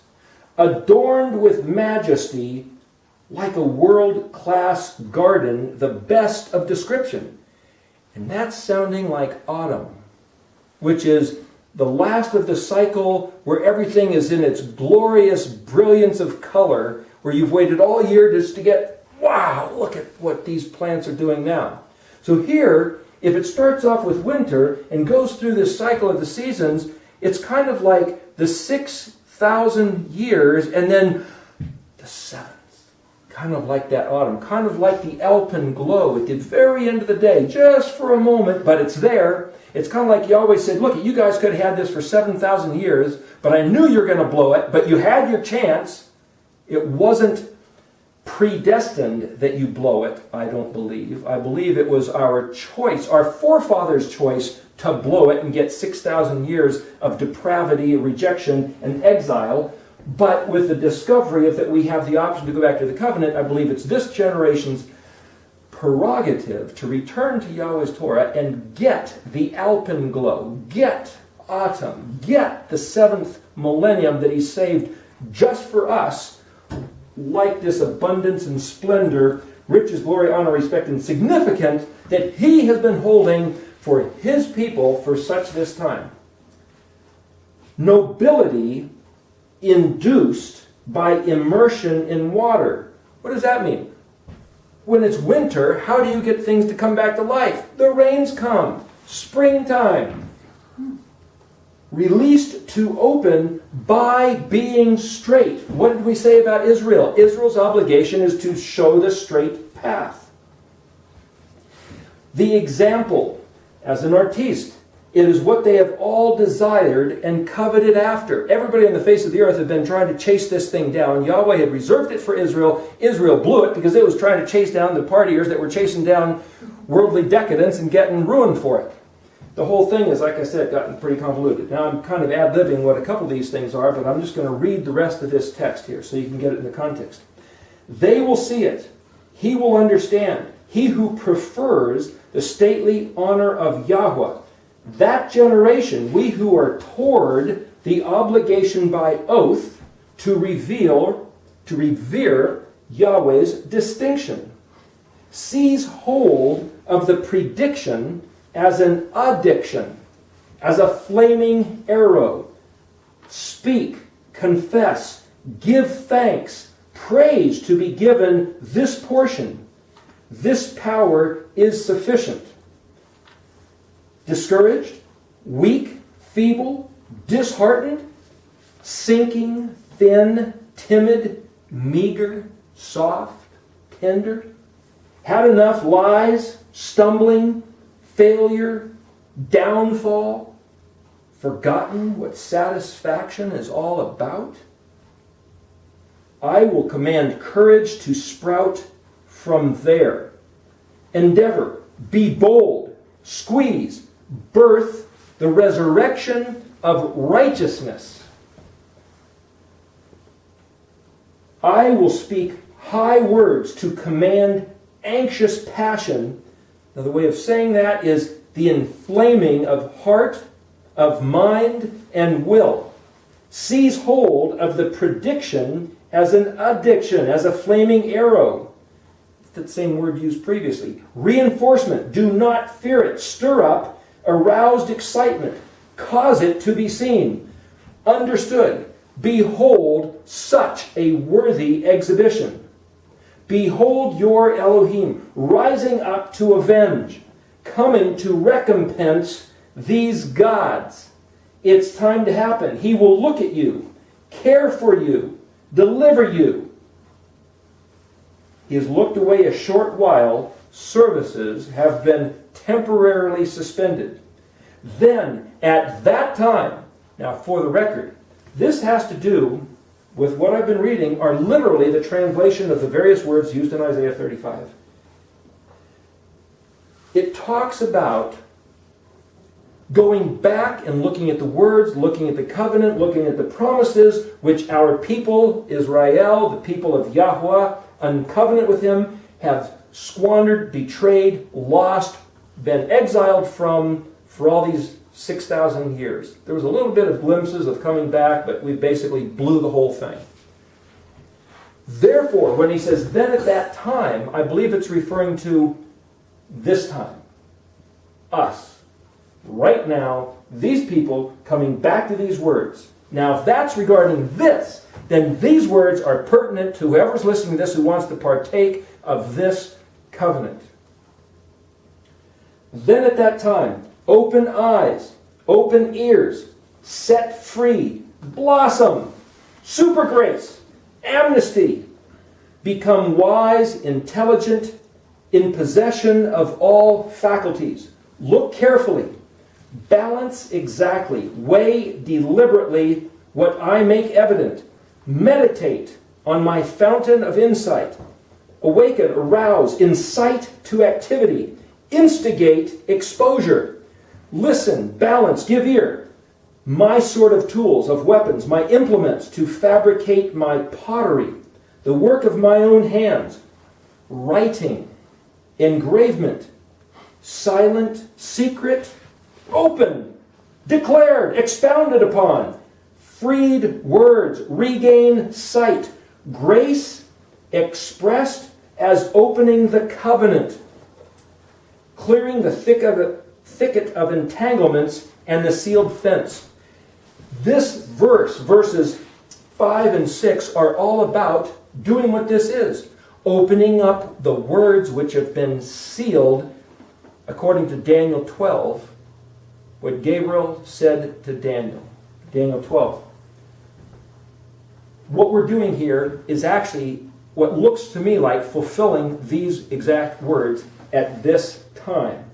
adorned with majesty, like a world-class garden, the best of description. And that's sounding like autumn, which is the last of the cycle where everything is in its glorious brilliance of color, where you've waited all year just to get, wow, look at what these plants are doing now. So here, if it starts off with winter and goes through this cycle of the seasons, it's kind of like the 6,000 years and then the seventh. Kind of like that autumn, kind of like the alpenglow at the very end of the day, just for a moment, but it's there. It's kind of like you always said, look, you guys could have had this for 7,000 years, but I knew you were going to blow it, but you had your chance. It wasn't predestined that you blow it, I don't believe. I believe it was our choice, our forefathers' choice to blow it and get 6,000 years of depravity, rejection, and exile. But with the discovery of that we have the option to go back to the covenant, I believe it's this generation's prerogative to return to Yahweh's Torah and get the alpenglow, get autumn, get the seventh millennium that he saved just for us, like this abundance and splendor, riches, glory, honor, respect, and significance that he has been holding for his people for such this time. Nobility induced by immersion in water. What does that mean? When it's winter, how do you get things to come back to life? The rains come. Springtime. Released to open by being straight. What did we say about Israel? Israel's obligation is to show the straight path. The example, as an artiste, it is what they have all desired and coveted after. Everybody on the face of the earth had been trying to chase this thing down. Yahweh had reserved it for Israel. Israel blew it because it was trying to chase down the partiers that were chasing down worldly decadence and getting ruined for it. The whole thing is, like I said, gotten pretty convoluted. Now I'm kind of ad-libbing what a couple of these things are, but I'm just going to read the rest of this text here so you can get it in the context. They will see it. He will understand. He who prefers the stately honor of Yahweh. That generation, we who are toward the obligation by oath to revere Yahweh's distinction, seize hold of the prediction as an addiction, as a flaming arrow. Speak, confess, give thanks, praise to be given this portion. This power is sufficient. Discouraged, weak, feeble, disheartened, sinking, thin, timid, meager, soft, tender, had enough lies, stumbling, failure, downfall, forgotten what satisfaction is all about? I will command courage to sprout from there. Endeavor, be bold, squeeze, birth the resurrection of righteousness. I will speak high words to command anxious passion. Now, the way of saying that is the inflaming of heart, of mind, and will. Seize hold of the prediction as an addiction, as a flaming arrow. It's that same word used previously. Reinforcement. Do not fear it. Stir up aroused excitement. Cause it to be seen. Understood. Behold such a worthy exhibition. Behold your Elohim rising up to avenge, coming to recompense these gods. It's time to happen. He will look at you, care for you, deliver you. He has looked away a short while. Services have been temporarily suspended. Then, at that time, now for the record, this has to do with what I've been reading are literally the translation of the various words used in Isaiah 35. It talks about going back and looking at the words, looking at the covenant, looking at the promises which our people, Israel, the people of Yahweh, in covenant with him, have squandered, betrayed, lost, been exiled from for all these 6,000 years. There was a little bit of glimpses of coming back, but we basically blew the whole thing. Therefore, when he says, then at that time, I believe it's referring to this time. Us. Right now, these people coming back to these words. Now, if that's regarding this, then these words are pertinent to whoever's listening to this who wants to partake of this covenant. Then at that time, open eyes, open ears, set free, blossom, super grace, amnesty, become wise, intelligent, in possession of all faculties. Look carefully, balance exactly, weigh deliberately what I make evident. Meditate on my fountain of insight. Awaken, arouse, incite to activity. Instigate exposure. Listen, balance, give ear. My sort of tools, of weapons, my implements to fabricate my pottery. The work of my own hands. Writing, engravement, silent, secret, open, declared, expounded upon, freed words, regain sight, grace expressed as opening the covenant, clearing the thicket of entanglements and the sealed fence. This verse, verses 5 and 6, are all about doing what this is, opening up the words which have been sealed according to Daniel 12, what Gabriel said to Daniel. Daniel 12. What we're doing here is actually what looks to me like fulfilling these exact words at this time.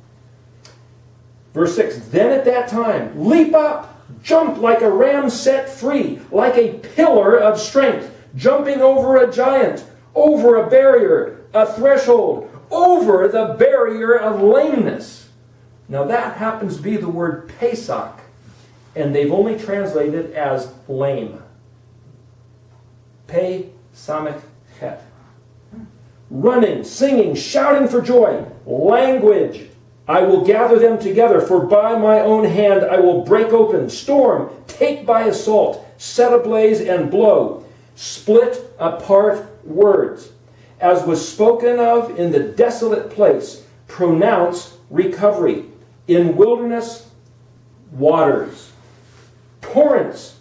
Verse 6, then at that time, leap up, jump like a ram set free, like a pillar of strength, jumping over a giant, over a barrier, a threshold, over the barrier of lameness. Now that happens to be the word Pesach, and they've only translated it as lame. Pe samech het. Running, singing, shouting for joy. Language. I will gather them together, for by my own hand I will break open, storm, take by assault, set ablaze and blow, split apart words. As was spoken of in the desolate place, pronounce recovery. In wilderness, waters. Torrents,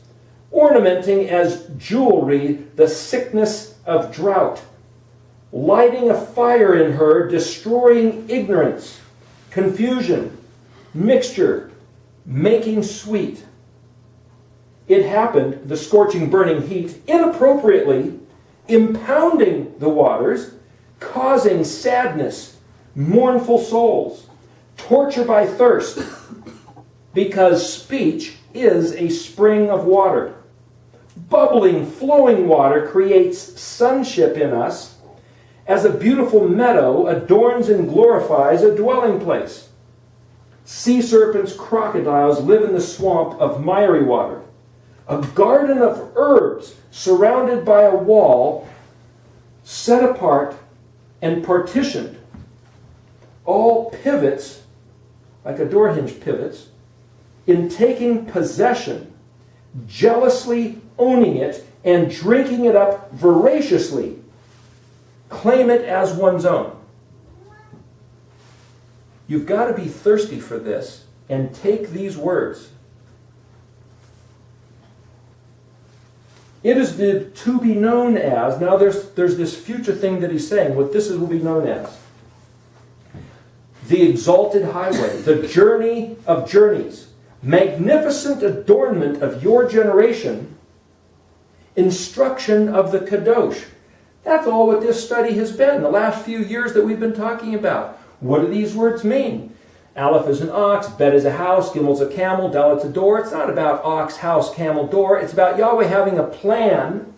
ornamenting as jewelry the sickness of drought. Lighting a fire in her, destroying ignorance. Confusion, mixture, making sweet. It happened, the scorching burning heat, inappropriately impounding the waters, causing sadness, mournful souls, torture by thirst, because speech is a spring of water. Bubbling, flowing water creates sonship in us, as a beautiful meadow adorns and glorifies a dwelling place. Sea serpents, crocodiles live in the swamp of miry water. A garden of herbs surrounded by a wall, set apart and partitioned. All pivots, like a door hinge pivots, in taking possession, jealously owning it and drinking it up voraciously. Claim it as one's own. You've got to be thirsty for this and take these words. It is the to be known as. Now there's this future thing that he's saying. What this will be known as. The exalted highway. The journey of journeys. Magnificent adornment of your generation. Instruction of the Kadosh. That's all what this study has been, the last few years that we've been talking about. What do these words mean? Aleph is an ox, Bet is a house, Gimel's a camel, Dalet's a door. It's not about ox, house, camel, door. It's about Yahweh having a plan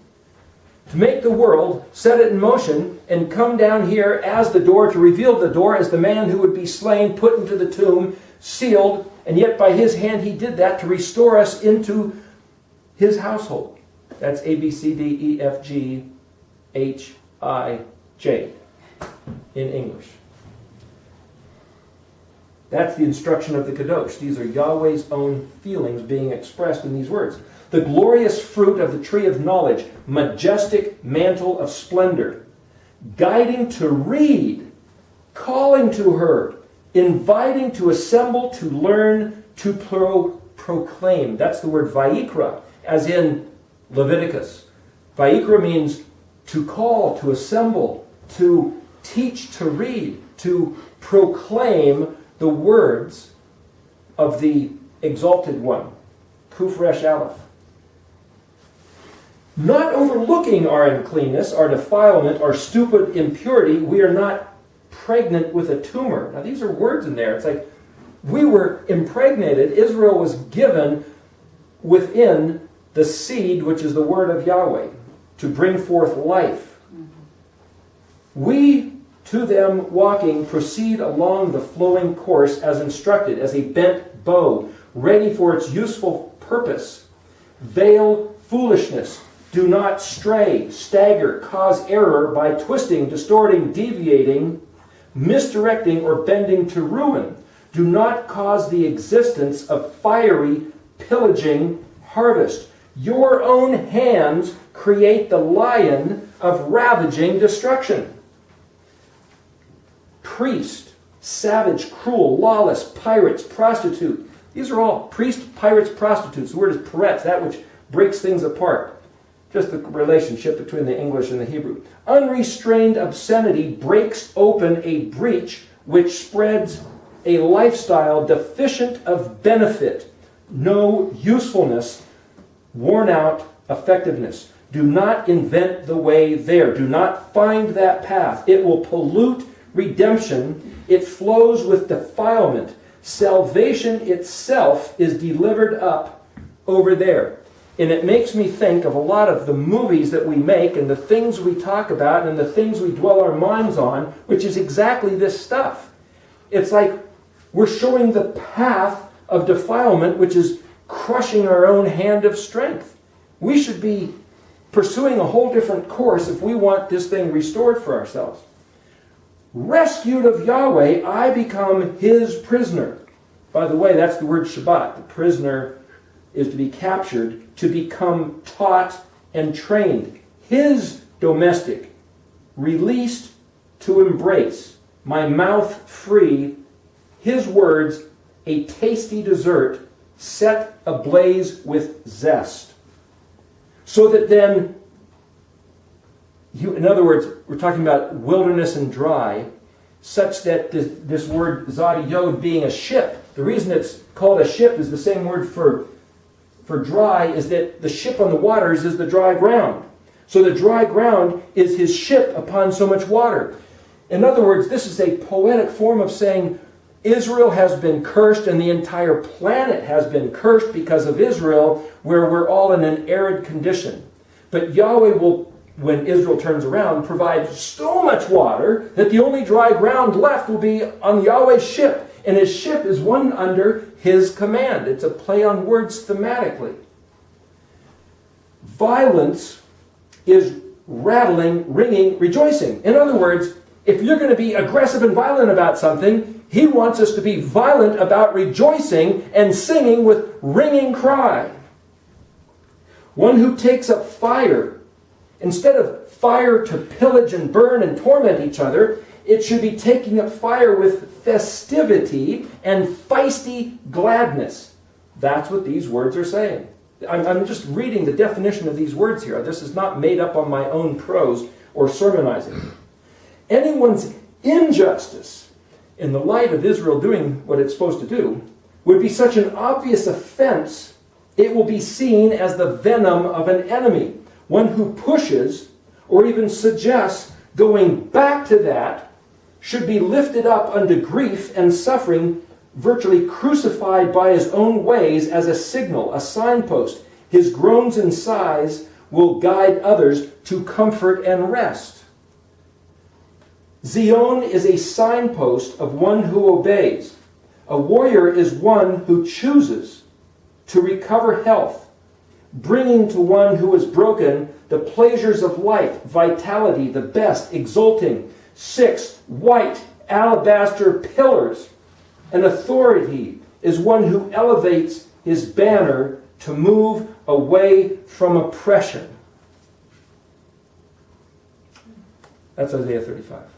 to make the world, set it in motion, and come down here as the door, to reveal the door as the man who would be slain, put into the tomb, sealed, and yet by his hand he did that to restore us into his household. That's A, B, C, D, E, F, G, H, I, J in English. That's the instruction of the Kadosh. These are Yahweh's own feelings being expressed in these words. The glorious fruit of the tree of knowledge, majestic mantle of splendor, guiding to read, calling to her, inviting to assemble, to learn, to proclaim. That's the word Vayikra, as in Leviticus. Vayikra means to call, to assemble, to teach, to read, to proclaim the words of the Exalted One. Kuf Resh Aleph. Not overlooking our uncleanness, our defilement, our stupid impurity, we are not pregnant with a tumor. Now these are words in there. It's like we were impregnated. Israel was given within the seed, which is the word of Yahweh, to bring forth life. We, to them walking, proceed along the flowing course as instructed, as a bent bow, ready for its useful purpose. Veil foolishness. Do not stray, stagger, cause error by twisting, distorting, deviating, misdirecting, or bending to ruin. Do not cause the existence of fiery, pillaging harvest. Your own hands create the lion of ravaging destruction. Priest, savage, cruel, lawless, pirates, prostitute. These are all priest, pirates, prostitutes. The word is paretz, that which breaks things apart. Just the relationship between the English and the Hebrew. Unrestrained obscenity breaks open a breach which spreads a lifestyle deficient of benefit, no usefulness, worn out effectiveness. Do not invent the way there. Do not find that path. It will pollute redemption. It flows with defilement. Salvation itself is delivered up over there. And it makes me think of a lot of the movies that we make and the things we talk about and the things we dwell our minds on, which is exactly this stuff. It's like we're showing the path of defilement, which is crushing our own hand of strength. We should be pursuing a whole different course if we want this thing restored for ourselves. Rescued of Yahweh, I become his prisoner. By the way, that's the word Shabbat. The prisoner is to be captured, to become taught and trained. His domestic, released to embrace. My mouth free, his words, a tasty dessert, set ablaze with zest. So that then, in other words, we're talking about wilderness and dry, such that this word Zadi Yod being a ship, the reason it's called a ship is the same word for dry, is that the ship on the waters is the dry ground. So the dry ground is his ship upon so much water. In other words, this is a poetic form of saying Israel has been cursed and the entire planet has been cursed because of Israel, where we're all in an arid condition. But Yahweh will, when Israel turns around, provide so much water that the only dry ground left will be on Yahweh's ship. And his ship is one under his command. It's a play on words thematically. Violence is rattling, ringing, rejoicing. In other words, if you're going to be aggressive and violent about something, he wants us to be violent about rejoicing and singing with ringing cry. One who takes up fire, instead of fire to pillage and burn and torment each other, it should be taking up fire with festivity and feisty gladness. That's what these words are saying. I'm just reading the definition of these words here. This is not made up on my own prose or sermonizing. Anyone's injustice, in the light of Israel doing what it's supposed to do, would be such an obvious offense, it will be seen as the venom of an enemy. One who pushes or even suggests going back to that should be lifted up unto grief and suffering, virtually crucified by his own ways as a signal, a signpost. His groans and sighs will guide others to comfort and rest. Zion is a signpost of one who obeys. A warrior is one who chooses to recover health, bringing to one who is broken the pleasures of life, vitality, the best, exulting. 6 white alabaster pillars An authority is one who elevates his banner to move away from oppression. That's Isaiah 35.